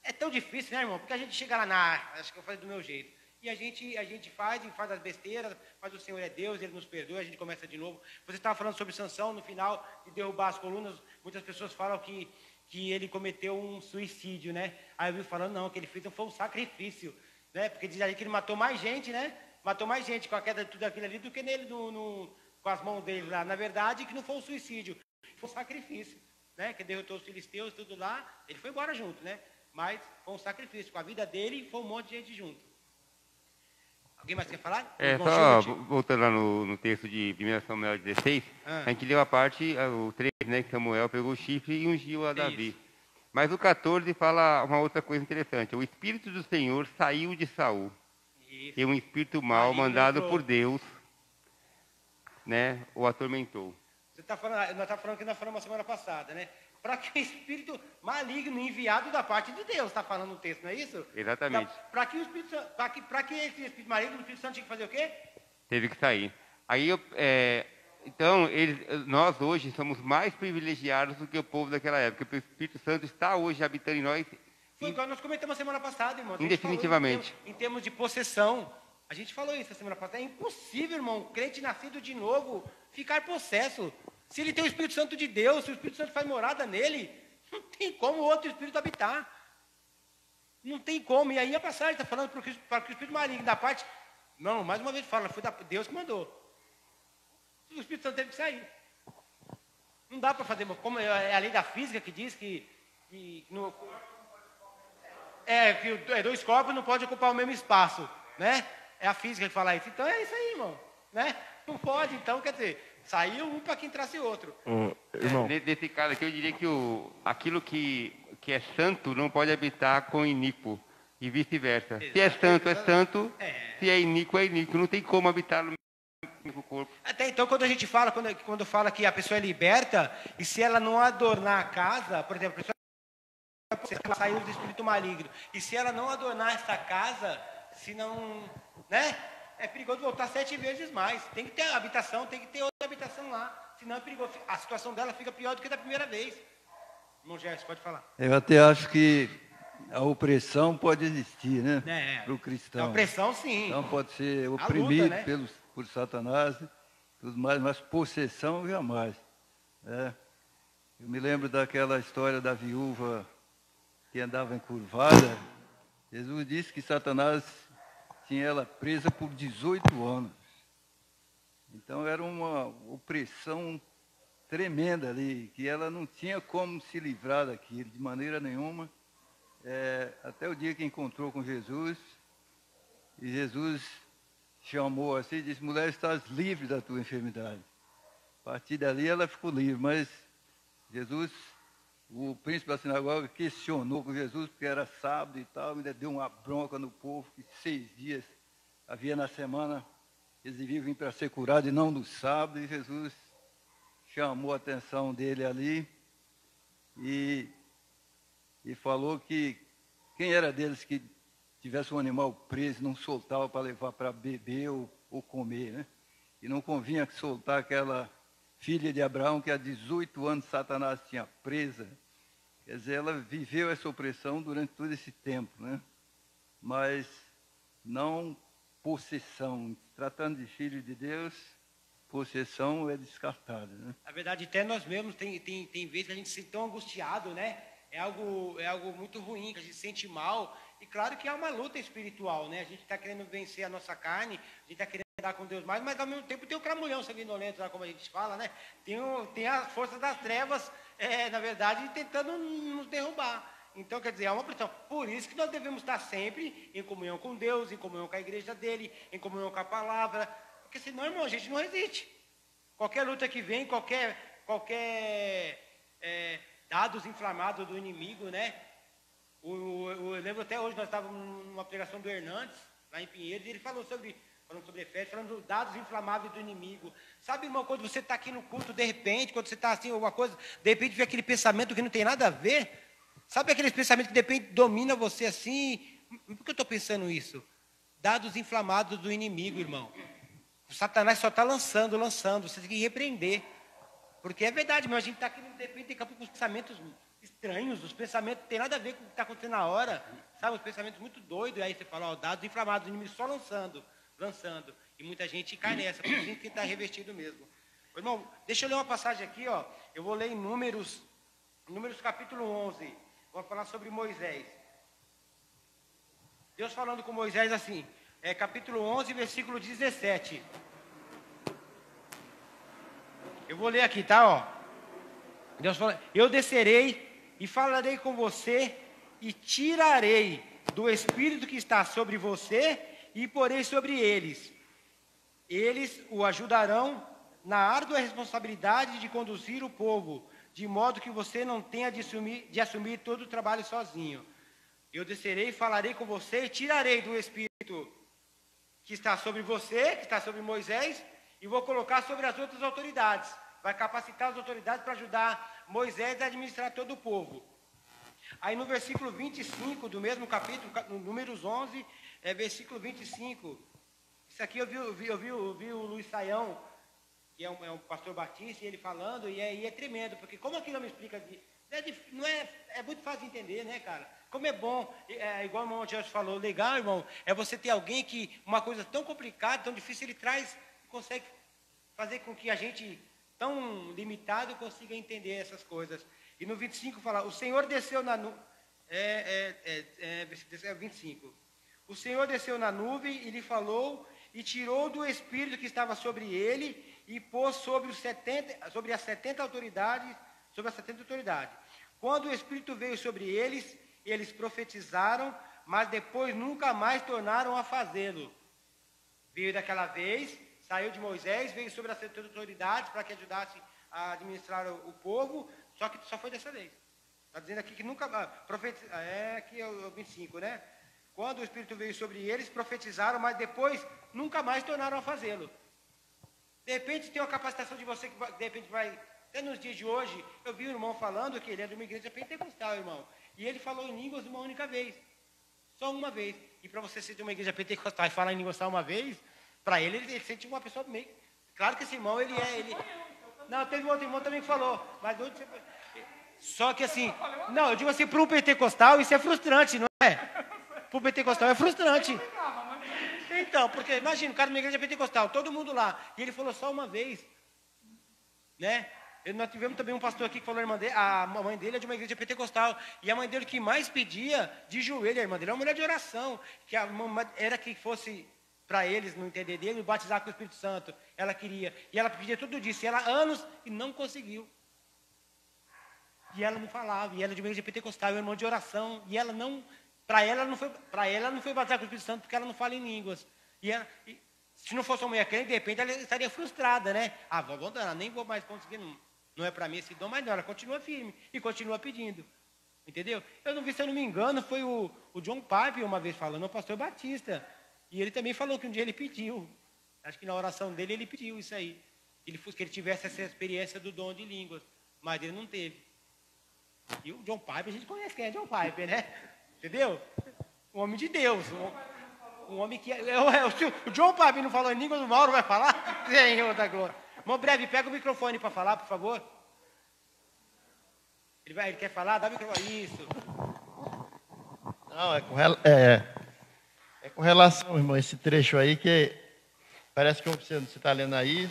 É tão difícil, né, irmão? Porque a gente chega lá, acho que eu vou fazer do meu jeito. E a gente faz as besteiras, mas o Senhor é Deus, Ele nos perdoa, a gente começa de novo. Você estava falando sobre Sansão, no final, de derrubar as colunas, muitas pessoas falam que ele cometeu um suicídio, né? Aí eu vi falando, não, que ele fez foi um sacrifício, né? Porque diz aí que ele matou mais gente, né? Matou mais gente com a queda de tudo aquilo ali do que nele, com as mãos dele lá. Na verdade, que não foi um suicídio, foi um sacrifício, né? Que derrotou os filisteus, tudo lá, ele foi embora junto, né? Mas foi um sacrifício, com a vida dele foi um monte de gente junto. Alguém mais quer falar?
Só voltando lá no texto de 1 Samuel 16, a gente leu a parte, o 3, né, que Samuel pegou o chifre e ungiu a Davi. Isso. Mas o 14 fala uma outra coisa interessante. O Espírito do Senhor saiu de Saul. Isso. E um espírito mau, mandado por Deus, né, o atormentou.
Nós estamos falando que nós falamos semana passada, né? Para que o espírito maligno enviado da parte de Deus, está falando no texto, não é isso?
Exatamente.
Para que esse espírito maligno, o Espírito Santo tinha que fazer o quê?
Teve que sair. Aí, então, nós hoje somos mais privilegiados do que o povo daquela época, porque o Espírito Santo está hoje habitando em nós.
Foi igual nós comentamos semana passada, irmão.
Indefinitivamente.
Em termos de possessão. A gente falou isso a semana passada. É impossível, irmão, um crente nascido de novo ficar possesso. Se ele tem o Espírito Santo de Deus, se o Espírito Santo faz morada nele, não tem como o outro Espírito habitar. Não tem como. E aí a passagem está falando para que o Espírito maligno da parte... Não, mais uma vez fala, foi Deus que mandou. O Espírito Santo teve que sair. Não dá para fazer... Como é a lei da física que diz que dois corpos não podem ocupar o mesmo espaço, né? É a física que fala isso. Então é isso aí, irmão. Né? Não pode, então, quer dizer... Saiu um para que entrasse outro.
Irmão. Nesse caso aqui, eu diria que aquilo que é santo não pode habitar com iníquo e vice-versa. Se é santo, é santo. Se é iníquo, é iníquo. Não tem como habitar no mesmo corpo.
Até então, quando a gente fala, quando fala que a pessoa é liberta, e se ela não adornar a casa, por exemplo, a pessoa saiu do espírito maligno, e se ela não adornar essa casa, se não, né? É perigoso voltar 7 vezes mais. Tem que ter habitação, tem que ter outra habitação lá. Senão é perigoso. A situação dela fica pior do que da primeira vez. Irmão Gerson, pode falar.
Eu até acho que a opressão pode existir, né? Para o cristão.
A opressão, sim.
Então pode ser oprimido
luta, né?
por Satanás, tudo mais, mas possessão jamais. Eu me lembro daquela história da viúva que andava encurvada. Jesus disse que Satanás tinha ela presa por 18 anos. Então era uma opressão tremenda ali, que ela não tinha como se livrar daquilo, de maneira nenhuma. Até o dia que encontrou com Jesus, e Jesus chamou assim e disse, mulher, estás livre da tua enfermidade. A partir dali ela ficou livre, mas Jesus, o príncipe da sinagoga, questionou com Jesus, porque era sábado e tal, ainda deu uma bronca no povo, que 6 dias havia na semana, eles deviam vir para ser curados e não no sábado, e Jesus chamou a atenção dele ali e falou que quem era deles que tivesse um animal preso, não soltava para levar para beber ou comer, né? E não convinha soltar aquela filha de Abraão que há 18 anos Satanás tinha presa. Quer dizer, ela viveu essa opressão durante todo esse tempo, né? Mas não possessão. Tratando de filho de Deus, possessão é descartada, né?
Na verdade, até nós mesmos, tem vezes que a gente se sente tão angustiado, né? É algo muito ruim, que a gente se sente mal. E claro que há uma luta espiritual, né? A gente está querendo vencer a nossa carne, a gente está querendo andar com Deus mais, mas ao mesmo tempo tem o cramulhão sanguinolento, lá como a gente fala, né? Tem as forças das trevas, na verdade, tentando nos derrubar. Então, quer dizer, há uma pressão. Por isso que nós devemos estar sempre em comunhão com Deus, em comunhão com a igreja dele, em comunhão com a palavra. Porque senão, irmão, a gente não resiste. Qualquer luta que vem, qualquer dados inflamados do inimigo, né? Eu lembro até hoje, nós estávamos numa pregação do Hernandes, lá em Pinheiros, e ele falando sobre Efésios, falando dos dados inflamáveis do inimigo. Sabe, irmão, quando você está aqui no culto, de repente, quando você está assim, alguma coisa, de repente vem aquele pensamento que não tem nada a ver. Sabe aqueles pensamentos que de repente domina você assim? Por que eu estou pensando isso? Dados inflamados do inimigo, irmão. O Satanás só está lançando, você tem que repreender. Porque é verdade, mas a gente está aqui, de repente, com os pensamentos estranhos, os pensamentos não tem nada a ver com o que está acontecendo na hora, sabe? Os pensamentos muito doidos, aí você fala, ó, dados inflamados do inimigo só lançando, e muita gente cai nessa, por isso que tem que estar revestido mesmo. Irmão, deixa eu ler uma passagem aqui, ó, eu vou ler em Números capítulo 11, vou falar sobre Moisés. Deus falando com Moisés assim, capítulo 11, versículo 17. Eu vou ler aqui, tá, ó. Deus fala, eu descerei e falarei com você e tirarei do espírito que está sobre você e porei sobre eles. Eles o ajudarão na árdua responsabilidade de conduzir o povo, de modo que você não tenha de assumir todo o trabalho sozinho. Eu descerei e falarei com você e tirarei do espírito que está sobre você, que está sobre Moisés, e vou colocar sobre as outras autoridades. Vai capacitar as autoridades para ajudar Moisés a administrar todo o povo. Aí no versículo 25 do mesmo capítulo, Números 11, versículo 25. Isso aqui eu vi o Luiz Saião, que é um pastor batista, e ele falando, e é tremendo, porque como aquilo me explica, é muito fácil de entender, né, cara? Como é bom, igual o irmão Jorge falou, legal, irmão, é você ter alguém que, uma coisa tão complicada, tão difícil, ele consegue fazer com que a gente, tão limitado, consiga entender essas coisas. E no 25 fala, o Senhor desceu na nuvem, 25. O Senhor desceu na nuvem e lhe falou, e tirou do espírito que estava sobre ele, e pôs sobre as 70 autoridades, Quando o espírito veio sobre eles, eles profetizaram, mas depois nunca mais tornaram a fazê-lo. Veio daquela vez, saiu de Moisés, veio sobre as 70 autoridades para que ajudasse a administrar o povo, só que só foi dessa vez. Está dizendo aqui que nunca... aqui é o 25, né? Quando o Espírito veio sobre eles, profetizaram, mas depois nunca mais tornaram a fazê-lo. De repente tem uma capacitação de você que de repente vai... Até nos dias de hoje, eu vi um irmão falando que ele é de uma igreja pentecostal, irmão. E ele falou em línguas uma única vez. Só uma vez. E para você ser de uma igreja pentecostal e falar em línguas só uma vez, para ele sente uma pessoa meio... Claro que esse irmão, ele... Não, teve um outro irmão também que falou. Mas onde você... Só que assim... Não, eu digo assim, para um pentecostal isso é frustrante, não é? Para o pentecostal é frustrante. Então, porque imagina, o cara numa igreja pentecostal, todo mundo lá. E ele falou só uma vez. Né? Nós tivemos também um pastor aqui que falou, a mãe dele é de uma igreja pentecostal, e a mãe dele que mais pedia de joelho, a irmã dele é uma mulher de oração, que a mamãe era que fosse para eles, no entender dele, batizar com o Espírito Santo, ela queria, e ela pedia tudo isso, e ela anos, e não conseguiu, e ela não falava, e ela é de uma igreja pentecostal, é uma irmã de oração, e ela não, para ela não foi batizar com o Espírito Santo, porque ela não fala em línguas, se não fosse uma mulher crente, de repente ela estaria frustrada, né? Vou abandonar, nem vou mais conseguir, não é para mim esse dom, mas não, ela continua firme e continua pedindo. Entendeu? Eu não vi, se eu não me engano, foi o John Piper uma vez falando, o pastor Batista. E ele também falou que um dia ele pediu. Acho que na oração dele ele pediu isso aí. Que ele tivesse essa experiência do dom de línguas. Mas ele não teve. E o John Piper, a gente conhece quem é John Piper, né? Entendeu? Um homem de Deus. Um homem que... O John Piper não falou em línguas, o Mauro vai falar? Senhor da glória. Irmão, breve, pega o microfone para falar, por favor. Ele quer falar? Dá o microfone. Isso.
Não, é com relação, irmão, esse trecho aí que parece que você está lendo aí.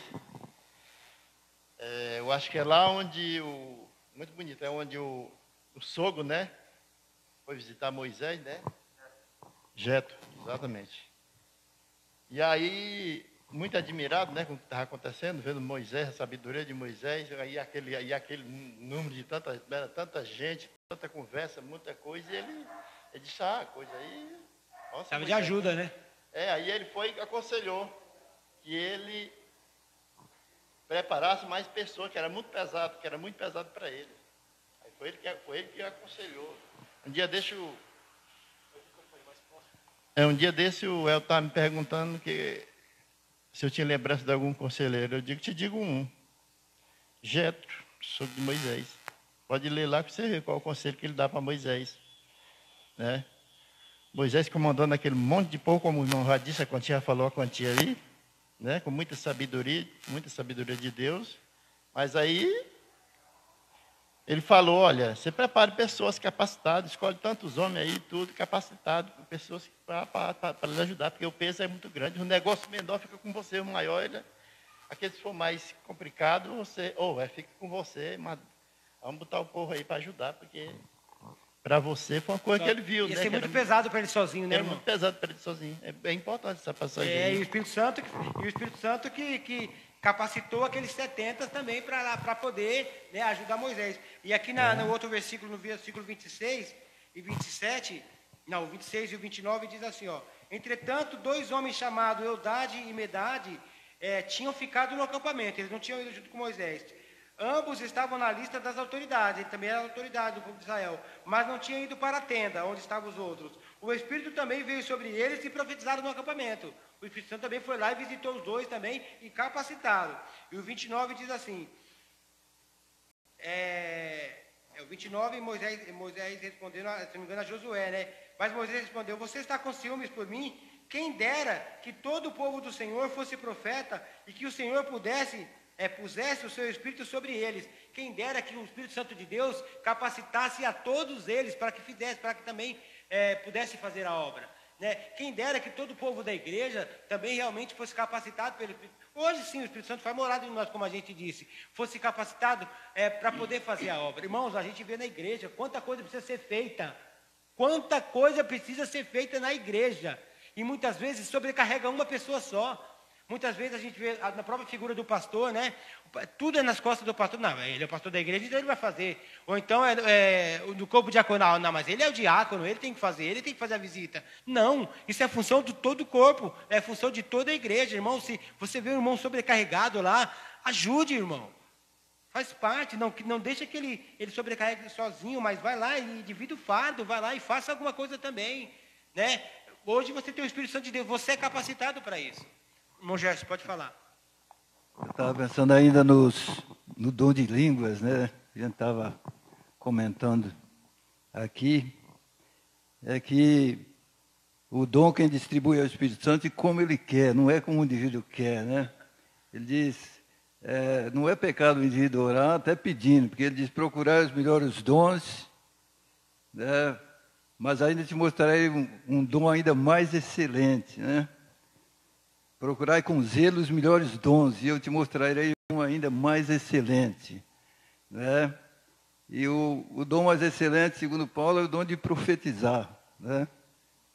Eu acho que é lá onde muito bonito, é onde o sogro, né? Foi visitar Moisés, né? Jetro, exatamente. E aí, muito admirado, né, com o que estava acontecendo, vendo Moisés, a sabedoria de Moisés, e aquele número de tanta gente tanta conversa, muita coisa, e ele disse, coisa aí...
Estava de ajuda, né?
Aí ele foi e aconselhou que ele preparasse mais pessoas, que era muito pesado para ele. Aí foi ele que aconselhou. Um dia desse o El estava me perguntando se eu tinha lembrança de algum conselheiro. Eu te digo um. Jetro, sobre de Moisés. Pode ler lá para você ver qual é o conselho que ele dá para Moisés. Né? Moisés comandando aquele monte de povo, como o irmão já disse, a quantia falou a quantia ali, né? Com muita sabedoria de Deus. Mas aí ele falou, olha, você prepare pessoas capacitadas, escolhe tantos homens aí, tudo capacitado, pessoas para lhe ajudar, porque o peso é muito grande, o negócio menor fica com você, o maior, aqueles que for mais complicado, fica com você, mas vamos botar o povo aí para ajudar, porque para você foi uma coisa que ele viu.
Ia ser muito pesado para ele sozinho, né,
Era
irmão?
muito pesado para ele sozinho. É bem importante essa passagem.
E o Espírito Santo que capacitou aqueles 70 também para poder, né, ajudar Moisés. E aqui no outro versículo, no versículo 26 e 27, não, o 26 e o 29 diz assim, ó: entretanto, 2 homens chamados Eldade e Medade tinham ficado no acampamento, eles não tinham ido junto com Moisés. Ambos estavam na lista das autoridades, ele também era autoridade do povo de Israel, mas não tinham ido para a tenda, onde estavam os outros. O Espírito também veio sobre eles e profetizaram no acampamento. O Espírito Santo também foi lá e visitou os 2 também e capacitaram. E o 29 diz assim, o 29, Moisés respondendo, se não me engano, a Josué, né? Mas Moisés respondeu, você está com ciúmes por mim? Quem dera que todo o povo do Senhor fosse profeta e que o Senhor pusesse o seu Espírito sobre eles. Quem dera que o Espírito Santo de Deus capacitasse a todos eles para que também pudesse fazer a obra. Né? Quem dera que todo o povo da igreja também realmente fosse capacitado pelo Espírito. Hoje sim o Espírito Santo vai morar em nós, como a gente disse, fosse capacitado para poder fazer a obra. Irmãos, a gente vê na igreja quanta coisa precisa ser feita. Quanta coisa precisa ser feita na igreja. E muitas vezes sobrecarrega uma pessoa só. Muitas vezes a gente vê na própria figura do pastor, né? Tudo é nas costas do pastor. Não, ele é o pastor da igreja, então ele vai fazer. Ou então do corpo diaconal. Não, mas ele é o diácono, ele tem que fazer a visita. Não, isso é função de todo o corpo, é função de toda a igreja. Irmão, se você vê um irmão sobrecarregado lá, ajude, irmão. Faz parte, não deixa que ele sobrecarregue sozinho, mas vai lá e divida o fardo, vai lá e faça alguma coisa também. Né? Hoje você tem o Espírito Santo de Deus, você é capacitado para isso. Irmão Gerson, pode falar.
Eu estava pensando ainda no dom de línguas, né? A gente estava comentando aqui. É que o dom quem distribui é o Espírito Santo e como ele quer, não é como o indivíduo quer, né? Ele diz, não é pecado o indivíduo orar até pedindo, porque ele diz, procurar os melhores dons, né? Mas ainda te mostrarei um dom ainda mais excelente, né? Procurai com zelo os melhores dons, e eu te mostrarei um ainda mais excelente. Né? E o dom mais excelente, segundo Paulo, é o dom de profetizar. Né?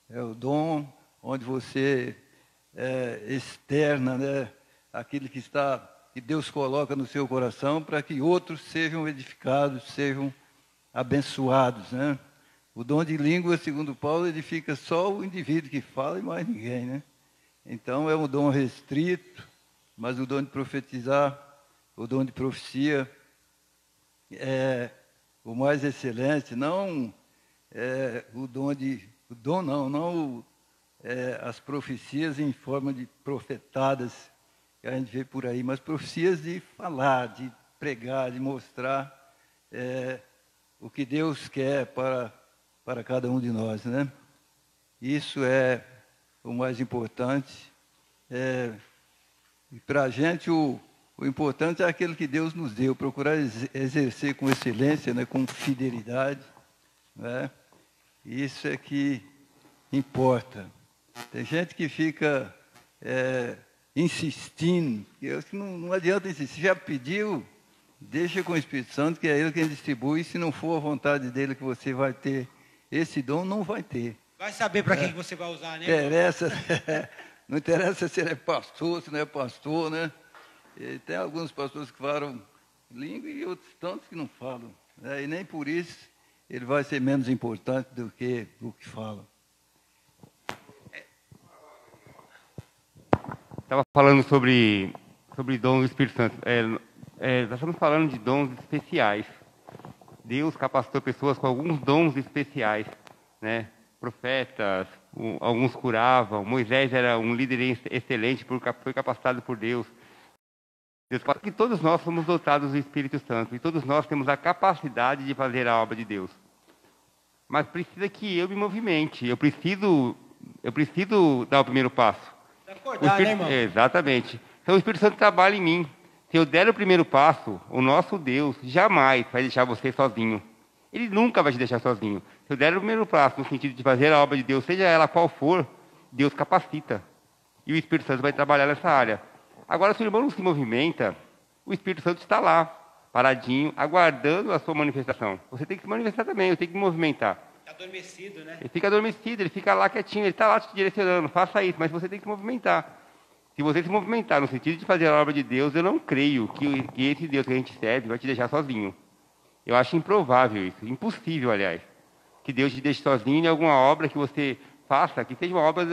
É o dom onde você externa, né, aquilo que Deus coloca no seu coração para que outros sejam edificados, sejam abençoados. Né? O dom de língua, segundo Paulo, edifica só o indivíduo que fala e mais ninguém, né? Então, é um dom restrito, mas o dom de profetizar, o dom de profecia é o mais excelente, não as profecias em forma de profetadas que a gente vê por aí, mas profecias de falar, de pregar, de mostrar o que Deus quer para cada um de nós, né? Isso é o mais importante. E para a gente, o importante é aquele que Deus nos deu, procurar exercer com excelência, né, com fidelidade. Né? Isso é que importa. Tem gente que fica insistindo, que não adianta insistir, já pediu, deixa com o Espírito Santo, que é Ele quem distribui, se não for a vontade dEle que você vai ter esse dom, não vai ter.
Vai saber para quem você vai usar, né?
Não interessa se ele é pastor, se não é pastor, né? E tem alguns pastores que falam língua e outros tantos que não falam. Né? E nem por isso ele vai ser menos importante do que o que fala.
Estava falando sobre dons do Espírito Santo. Nós estamos falando de dons especiais. Deus capacitou pessoas com alguns dons especiais, né? Profetas, alguns curavam. Moisés era um líder excelente, foi capacitado por Deus. Deus fala que todos nós somos dotados do Espírito Santo e todos nós temos a capacidade de fazer a obra de Deus. Mas precisa que eu me movimente. Eu preciso dar o primeiro passo.
Acordar, né, irmão?
Exatamente. Então o Espírito Santo trabalha em mim. Se eu der o primeiro passo, o nosso Deus jamais vai deixar você sozinho. Ele nunca vai te deixar sozinho. Se eu der o primeiro passo no sentido de fazer a obra de Deus, seja ela qual for, Deus capacita. E o Espírito Santo vai trabalhar nessa área. Agora, se o irmão não se movimenta, o Espírito Santo está lá, paradinho, aguardando a sua manifestação. Você tem que se manifestar também, eu tenho que me movimentar.
Adormecido, né?
Ele fica adormecido, ele fica lá quietinho, ele está lá te direcionando, faça isso, mas você tem que se movimentar. Se você se movimentar no sentido de fazer a obra de Deus, eu não creio que esse Deus que a gente serve vai te deixar sozinho. Eu acho improvável isso, impossível, aliás, que Deus te deixe sozinho em alguma obra que você faça, que seja uma obra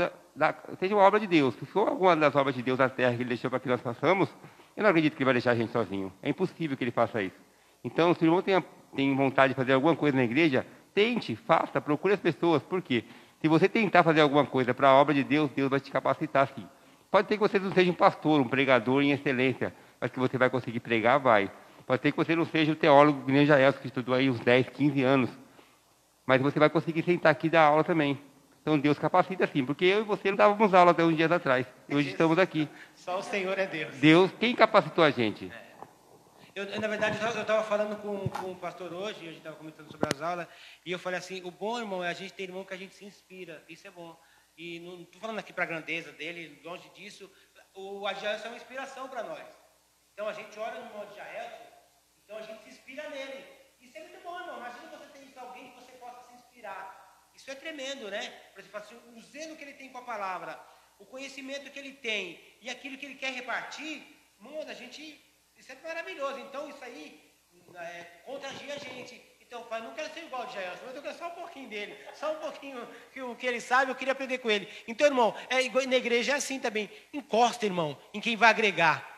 de Deus. Se for alguma das obras de Deus na terra que Ele deixou para que nós façamos, eu não acredito que Ele vai deixar a gente sozinho. É impossível que Ele faça isso. Então, se o irmão tem vontade de fazer alguma coisa na igreja, tente, faça, procure as pessoas. Por quê? Se você tentar fazer alguma coisa para a obra de Deus, Deus vai te capacitar, sim. Pode ser que você não seja um pastor, um pregador em excelência, mas que você vai conseguir pregar, vai. Pode ser que você não seja o teólogo que nem Jaelson, que estudou aí uns 10, 15 anos, mas você vai conseguir sentar aqui e dar aula também. Então Deus capacita sim, porque eu e você não dávamos aula até uns dias atrás, e hoje estamos aqui.
Só o Senhor é Deus.
Deus, quem capacitou a gente?
Na verdade, eu estava falando com o pastor hoje, a gente estava comentando sobre as aulas, e eu falei assim, o bom, irmão, é a gente ter irmão que a gente se inspira, isso é bom. E não estou falando aqui para a grandeza dele, longe disso, o Jaelson é uma inspiração para nós. Então a gente olha no irmão de Jaelson, então a gente se inspira nele. Isso é muito bom, irmão. Imagina você ter isso, alguém que você possa se inspirar. Isso é tremendo, né? Por exemplo, assim, o zelo que ele tem com a palavra, o conhecimento que ele tem e aquilo que ele quer repartir, mano, isso é maravilhoso. Então isso aí contagia a gente. Então, pai, não quero ser igual de Jaelson, mas eu quero só um pouquinho dele, só um pouquinho que ele sabe, eu queria aprender com ele. Então, irmão, na igreja é assim também. Encosta, irmão, em quem vai agregar.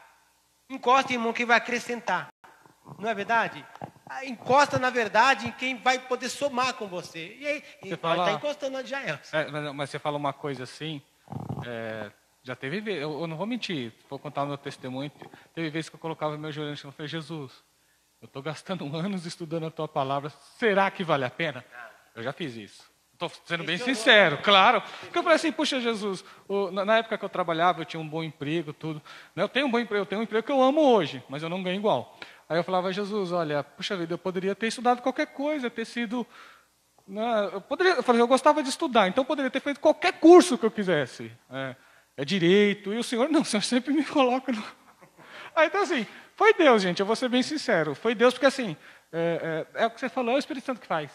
Encosta, irmão, em quem vai acrescentar. Não é verdade? Encosta, na verdade, em quem vai poder somar com você. E aí, está encostando na de Jaelson.
Mas você fala uma coisa assim, já teve vezes, eu não vou mentir, vou contar o meu testemunho, teve vezes que eu colocava meu joelho no chão e falei, Jesus, eu estou gastando anos estudando a tua palavra, será que vale a pena? Eu já fiz isso. Estou sendo bem sincero, claro. Porque eu falei assim, puxa, Jesus, na época que eu trabalhava, eu tinha um bom emprego, tudo. Eu tenho um bom emprego, eu tenho um emprego que eu amo hoje, mas eu não ganho igual. Aí eu falava, Jesus, olha, puxa vida, eu poderia ter estudado qualquer coisa, ter sido... eu gostava de estudar, então eu poderia ter feito qualquer curso que eu quisesse. Direito, e o Senhor sempre me coloca no... Aí, então assim, foi Deus, gente, eu vou ser bem sincero. Foi Deus, porque assim, é o que você falou, é o Espírito Santo que faz.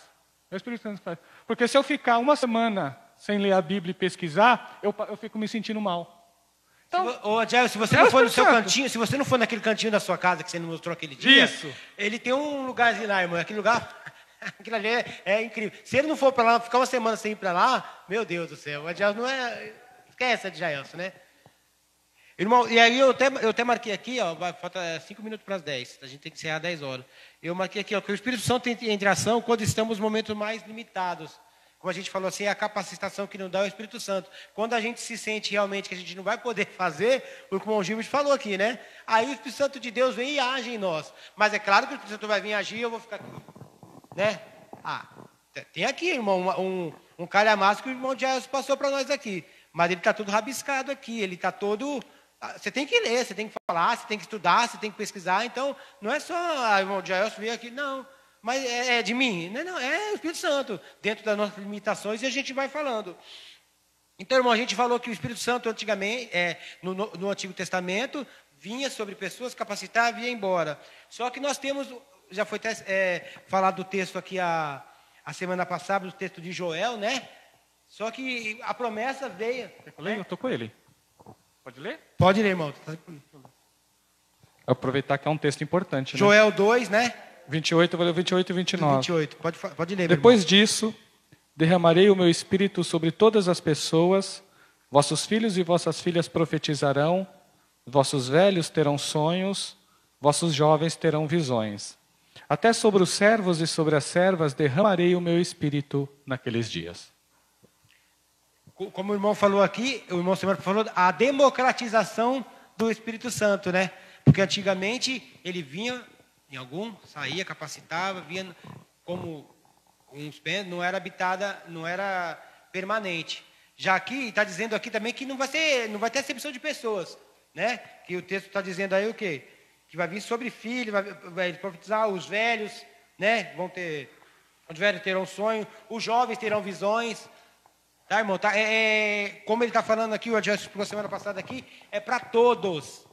É o Espírito Santo que faz. Porque se eu ficar uma semana sem ler a Bíblia e pesquisar, eu fico me sentindo mal.
Então, Jael, se você não for no seu cantinho, se você não for naquele cantinho da sua casa que você não mostrou aquele dia, ele tem um lugarzinho lá, irmão. Aquele lugar, aquilo ali é incrível. Se ele não for para lá, ficar uma semana sem ir para lá, meu Deus do céu, o Jael não é... Esquece de Jaelson, né? Irmão, e aí eu até marquei aqui, ó, falta 5 minutos para as 10, a gente tem que encerrar 10 horas. Eu marquei aqui, ó, que o Espírito Santo entra em ação quando estamos nos momentos mais limitados. Como a gente falou assim, é a capacitação que nos dá o Espírito Santo. Quando a gente se sente realmente que a gente não vai poder fazer, o que o irmão Gilberto falou aqui, né? Aí o Espírito Santo de Deus vem e age em nós. Mas é claro que o Espírito Santo vai vir agir e eu vou ficar aqui, né? Tem aqui, irmão, um calhamaço que o irmão Jaelson passou para nós aqui. Mas ele está todo rabiscado aqui, ele está todo... Você tem que ler, você tem que falar, você tem que estudar, você tem que pesquisar. Então, não é só o irmão Jaelson vir aqui, não. Mas é de mim? Não, é o Espírito Santo, dentro das nossas limitações, e a gente vai falando. Então, irmão, a gente falou que o Espírito Santo, antigamente, no Antigo Testamento, vinha sobre pessoas, capacitava e ia embora. Só que nós temos, já foi até falado do texto aqui a semana passada, do texto de Joel, né? Só que a promessa veio.
Eu estou com ele. Pode ler?
Pode ler, irmão.
Aproveitar que é um texto importante.
Joel 2, né?
28, vou ler 28 e 29.
28, pode ler.
Depois disso, derramarei o meu espírito sobre todas as pessoas, vossos filhos e vossas filhas profetizarão, vossos velhos terão sonhos, vossos jovens terão visões. Até sobre os servos e sobre as servas derramarei o meu espírito naqueles dias.
Como o irmão falou aqui, o irmão Samuel falou, a democratização do Espírito Santo, né? Porque antigamente ele vinha em algum, saía, capacitava, vinha como uns pés, não era habitada, não era permanente. Já aqui, está dizendo aqui também que não vai ter acepção de pessoas, né? Que o texto está dizendo aí o quê? Que vai vir sobre filhos, vai profetizar os velhos, né? Os velhos terão sonho, os jovens terão visões. Tá, irmão? Tá, como ele está falando aqui, eu já explicou semana passada aqui, é para todos.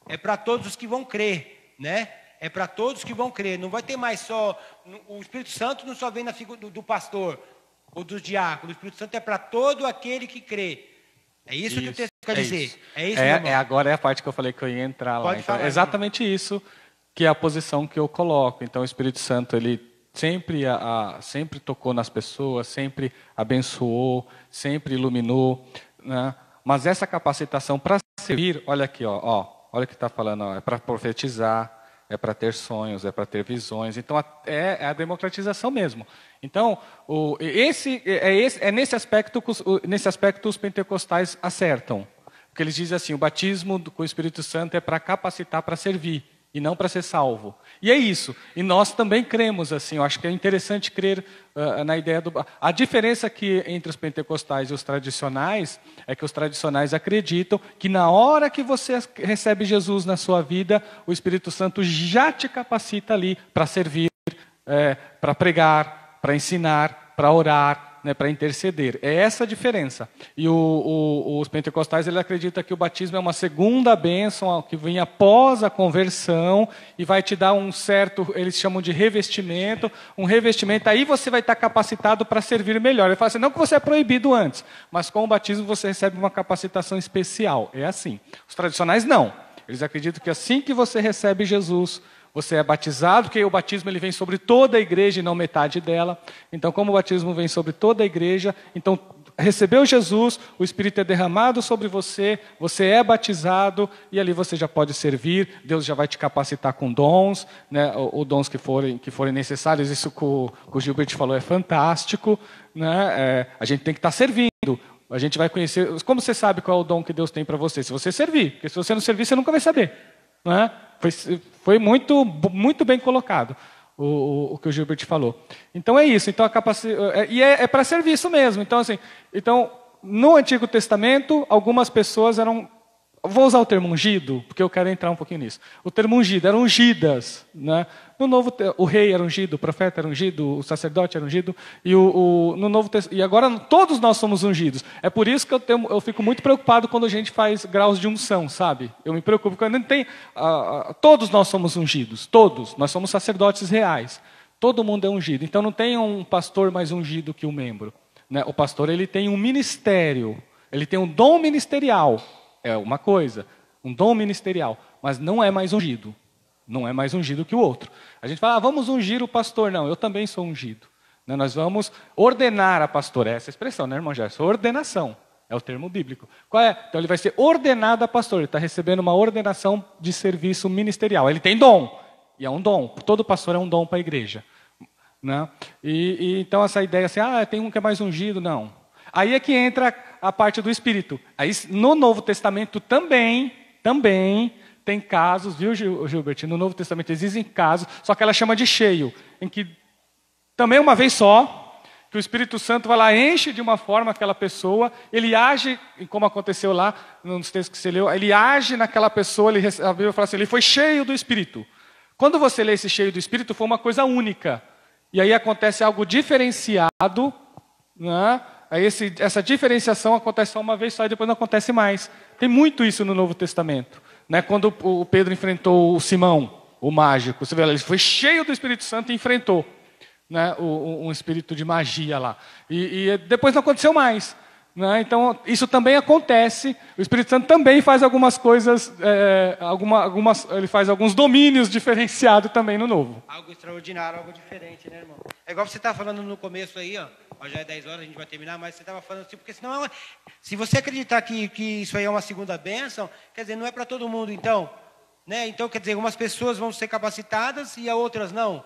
É para todos os que vão crer, né? É para todos que vão crer. Não vai ter mais só... O Espírito Santo não só vem na figura do pastor ou do diácono. O Espírito Santo é para todo aquele que crê. É isso que o texto quer dizer. É isso,
agora é a parte que eu falei que eu ia entrar lá.
Pode
então,
falar,
é exatamente isso que é a posição que eu coloco. Então, o Espírito Santo, ele sempre tocou nas pessoas, sempre abençoou, sempre iluminou, né? Mas essa capacitação para servir, olha aqui, olha o que está falando, é para profetizar, é para ter sonhos, é para ter visões. Então, é a democratização mesmo. Então, nesse aspecto os pentecostais acertam. Porque eles dizem assim, o batismo com o Espírito Santo é para capacitar para servir, e não para ser salvo. E é isso. E nós também cremos assim. Eu acho que é interessante crer na ideia do... A diferença aqui entre os pentecostais e os tradicionais é que os tradicionais acreditam que na hora que você recebe Jesus na sua vida, o Espírito Santo já te capacita ali para servir, para pregar, para ensinar, para orar, né, para interceder. É essa a diferença. E os pentecostais eles acreditam que o batismo é uma segunda bênção que vem após a conversão e vai te dar um certo, eles chamam de revestimento, aí você vai estar capacitado para servir melhor. Ele fala assim, não que você é proibido antes, mas com o batismo você recebe uma capacitação especial. É assim. Os tradicionais não. Eles acreditam que assim que você recebe Jesus, você é batizado, porque o batismo ele vem sobre toda a igreja e não metade dela. Então, como o batismo vem sobre toda a igreja, então recebeu Jesus, o Espírito é derramado sobre você, você é batizado e ali você já pode servir. Deus já vai te capacitar com dons, né, ou dons que forem necessários. Isso que o Gilbert falou é fantástico, né? A gente tem que estar servindo. A gente vai conhecer. Como você sabe qual é o dom que Deus tem para você? Se você servir, porque se você não servir, você nunca vai saber, não é? Foi muito, muito bem colocado o que o Gilbert falou. Então é isso. Então é para serviço mesmo. Então assim, no Antigo Testamento algumas pessoas eram, vou usar o termo ungido porque eu quero entrar um pouquinho nisso. O termo ungido, eram ungidas, né? No Novo o rei era ungido, o profeta era ungido, o sacerdote era ungido no Novo e agora todos nós somos ungidos. É por isso que eu fico muito preocupado quando a gente faz graus de unção, sabe? Eu me preocupo quando não tem todos nós somos ungidos, todos. Nós somos sacerdotes reais. Todo mundo é ungido. Então não tem um pastor mais ungido que um membro, né? O pastor ele tem um ministério, ele tem um dom ministerial. É uma coisa, um dom ministerial, mas não é mais ungido. Não é mais ungido que o outro. A gente fala, vamos ungir o pastor. Não, eu também sou ungido. Né? Nós vamos ordenar a pastor. É essa expressão, né, irmão Gerson? Ordenação. É o termo bíblico. Qual é? Então ele vai ser ordenado a pastor. Ele está recebendo uma ordenação de serviço ministerial. Ele tem dom. E é um dom. Todo pastor é um dom para a igreja. Né? Então essa ideia assim, tem um que é mais ungido. Não. Aí é que entra a parte do Espírito. Aí no Novo Testamento também tem casos, viu, Gilbert? No Novo Testamento existem casos, só que ela chama de cheio, em que também uma vez só, que o Espírito Santo vai lá, enche de uma forma aquela pessoa, ele age, como aconteceu lá, nos textos que você leu, ele age naquela pessoa, a Bíblia fala assim, ele foi cheio do Espírito. Quando você lê esse cheio do Espírito, foi uma coisa única. E aí acontece algo diferenciado, né? Aí essa diferenciação acontece só uma vez só e depois não acontece mais. Tem muito isso no Novo Testamento. Né? Quando o Pedro enfrentou o Simão, o mágico, você vê, ele foi cheio do Espírito Santo e enfrentou, né, um espírito de magia lá. E depois não aconteceu mais. Né? Então, isso também acontece. O Espírito Santo também faz algumas coisas, ele faz alguns domínios diferenciados também no novo.
Algo extraordinário, algo diferente, né, irmão? É igual você estava falando no começo aí, ó já é 10 horas, a gente vai terminar, mas você estava falando assim, porque senão, se você acreditar que isso aí é uma segunda bênção, quer dizer, não é para todo mundo, então. Né? Então, quer dizer, algumas pessoas vão ser capacitadas e outras não.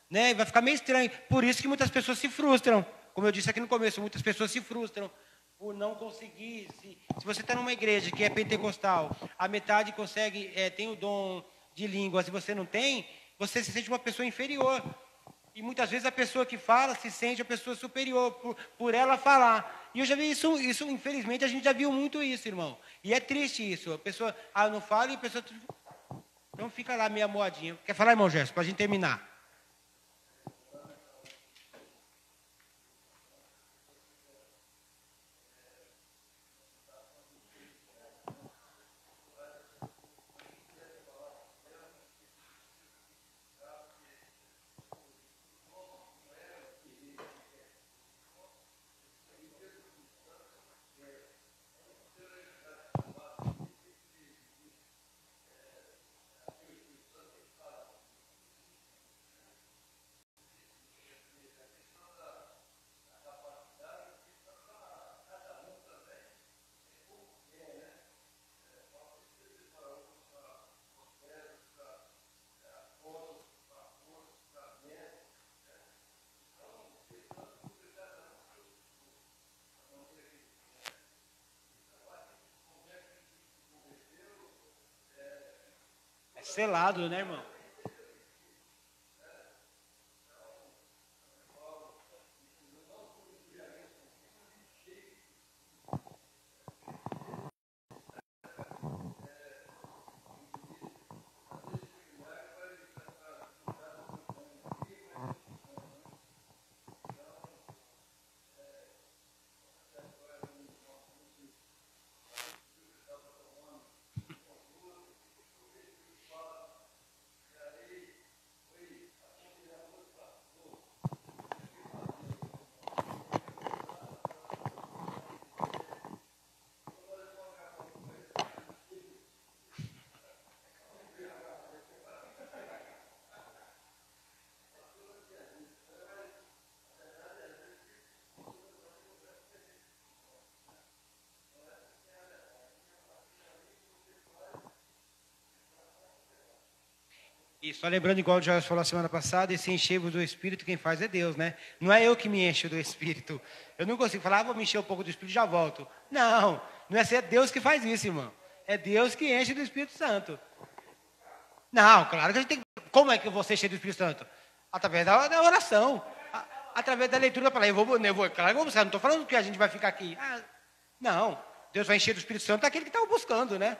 Né? E vai ficar meio estranho. Por isso que muitas pessoas se frustram. Como eu disse aqui no começo, muitas pessoas se frustram por não conseguir. Se você está numa igreja que é pentecostal, a metade consegue, tem o dom de línguas e você não tem, você se sente uma pessoa inferior. E muitas vezes a pessoa que fala se sente a pessoa superior por ela falar. E eu já vi isso, infelizmente, a gente já viu muito isso, irmão. E é triste isso. A pessoa, não fala e a pessoa não fica lá meio moadinha. Quer falar, irmão Gerson, para a gente terminar? Selado, né, irmão? E só lembrando, igual o Jorge falou a semana passada, esse encher-vos do Espírito, quem faz é Deus, né? Não é eu que me encho do Espírito. Eu não consigo falar, vou me encher um pouco do Espírito e já volto. Não é Deus que faz isso, irmão. É Deus que enche do Espírito Santo. Não, claro que a gente tem que... Como é que eu vou ser cheio do Espírito Santo? Através da oração. Através da leitura da palavra. Claro que eu vou buscar, não estou falando que a gente vai ficar aqui. Não, Deus vai encher do Espírito Santo aquele que está o buscando, né?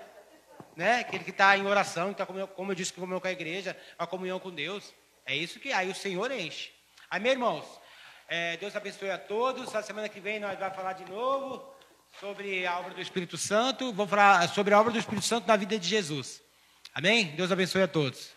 Aquele que está em oração, está, como eu disse, comunhão com a igreja, a comunhão com Deus. É isso que aí o Senhor enche. Amém, irmãos? Deus abençoe a todos. A semana que vem nós vamos falar de novo sobre a obra do Espírito Santo. Vamos falar sobre a obra do Espírito Santo na vida de Jesus. Amém? Deus abençoe a todos.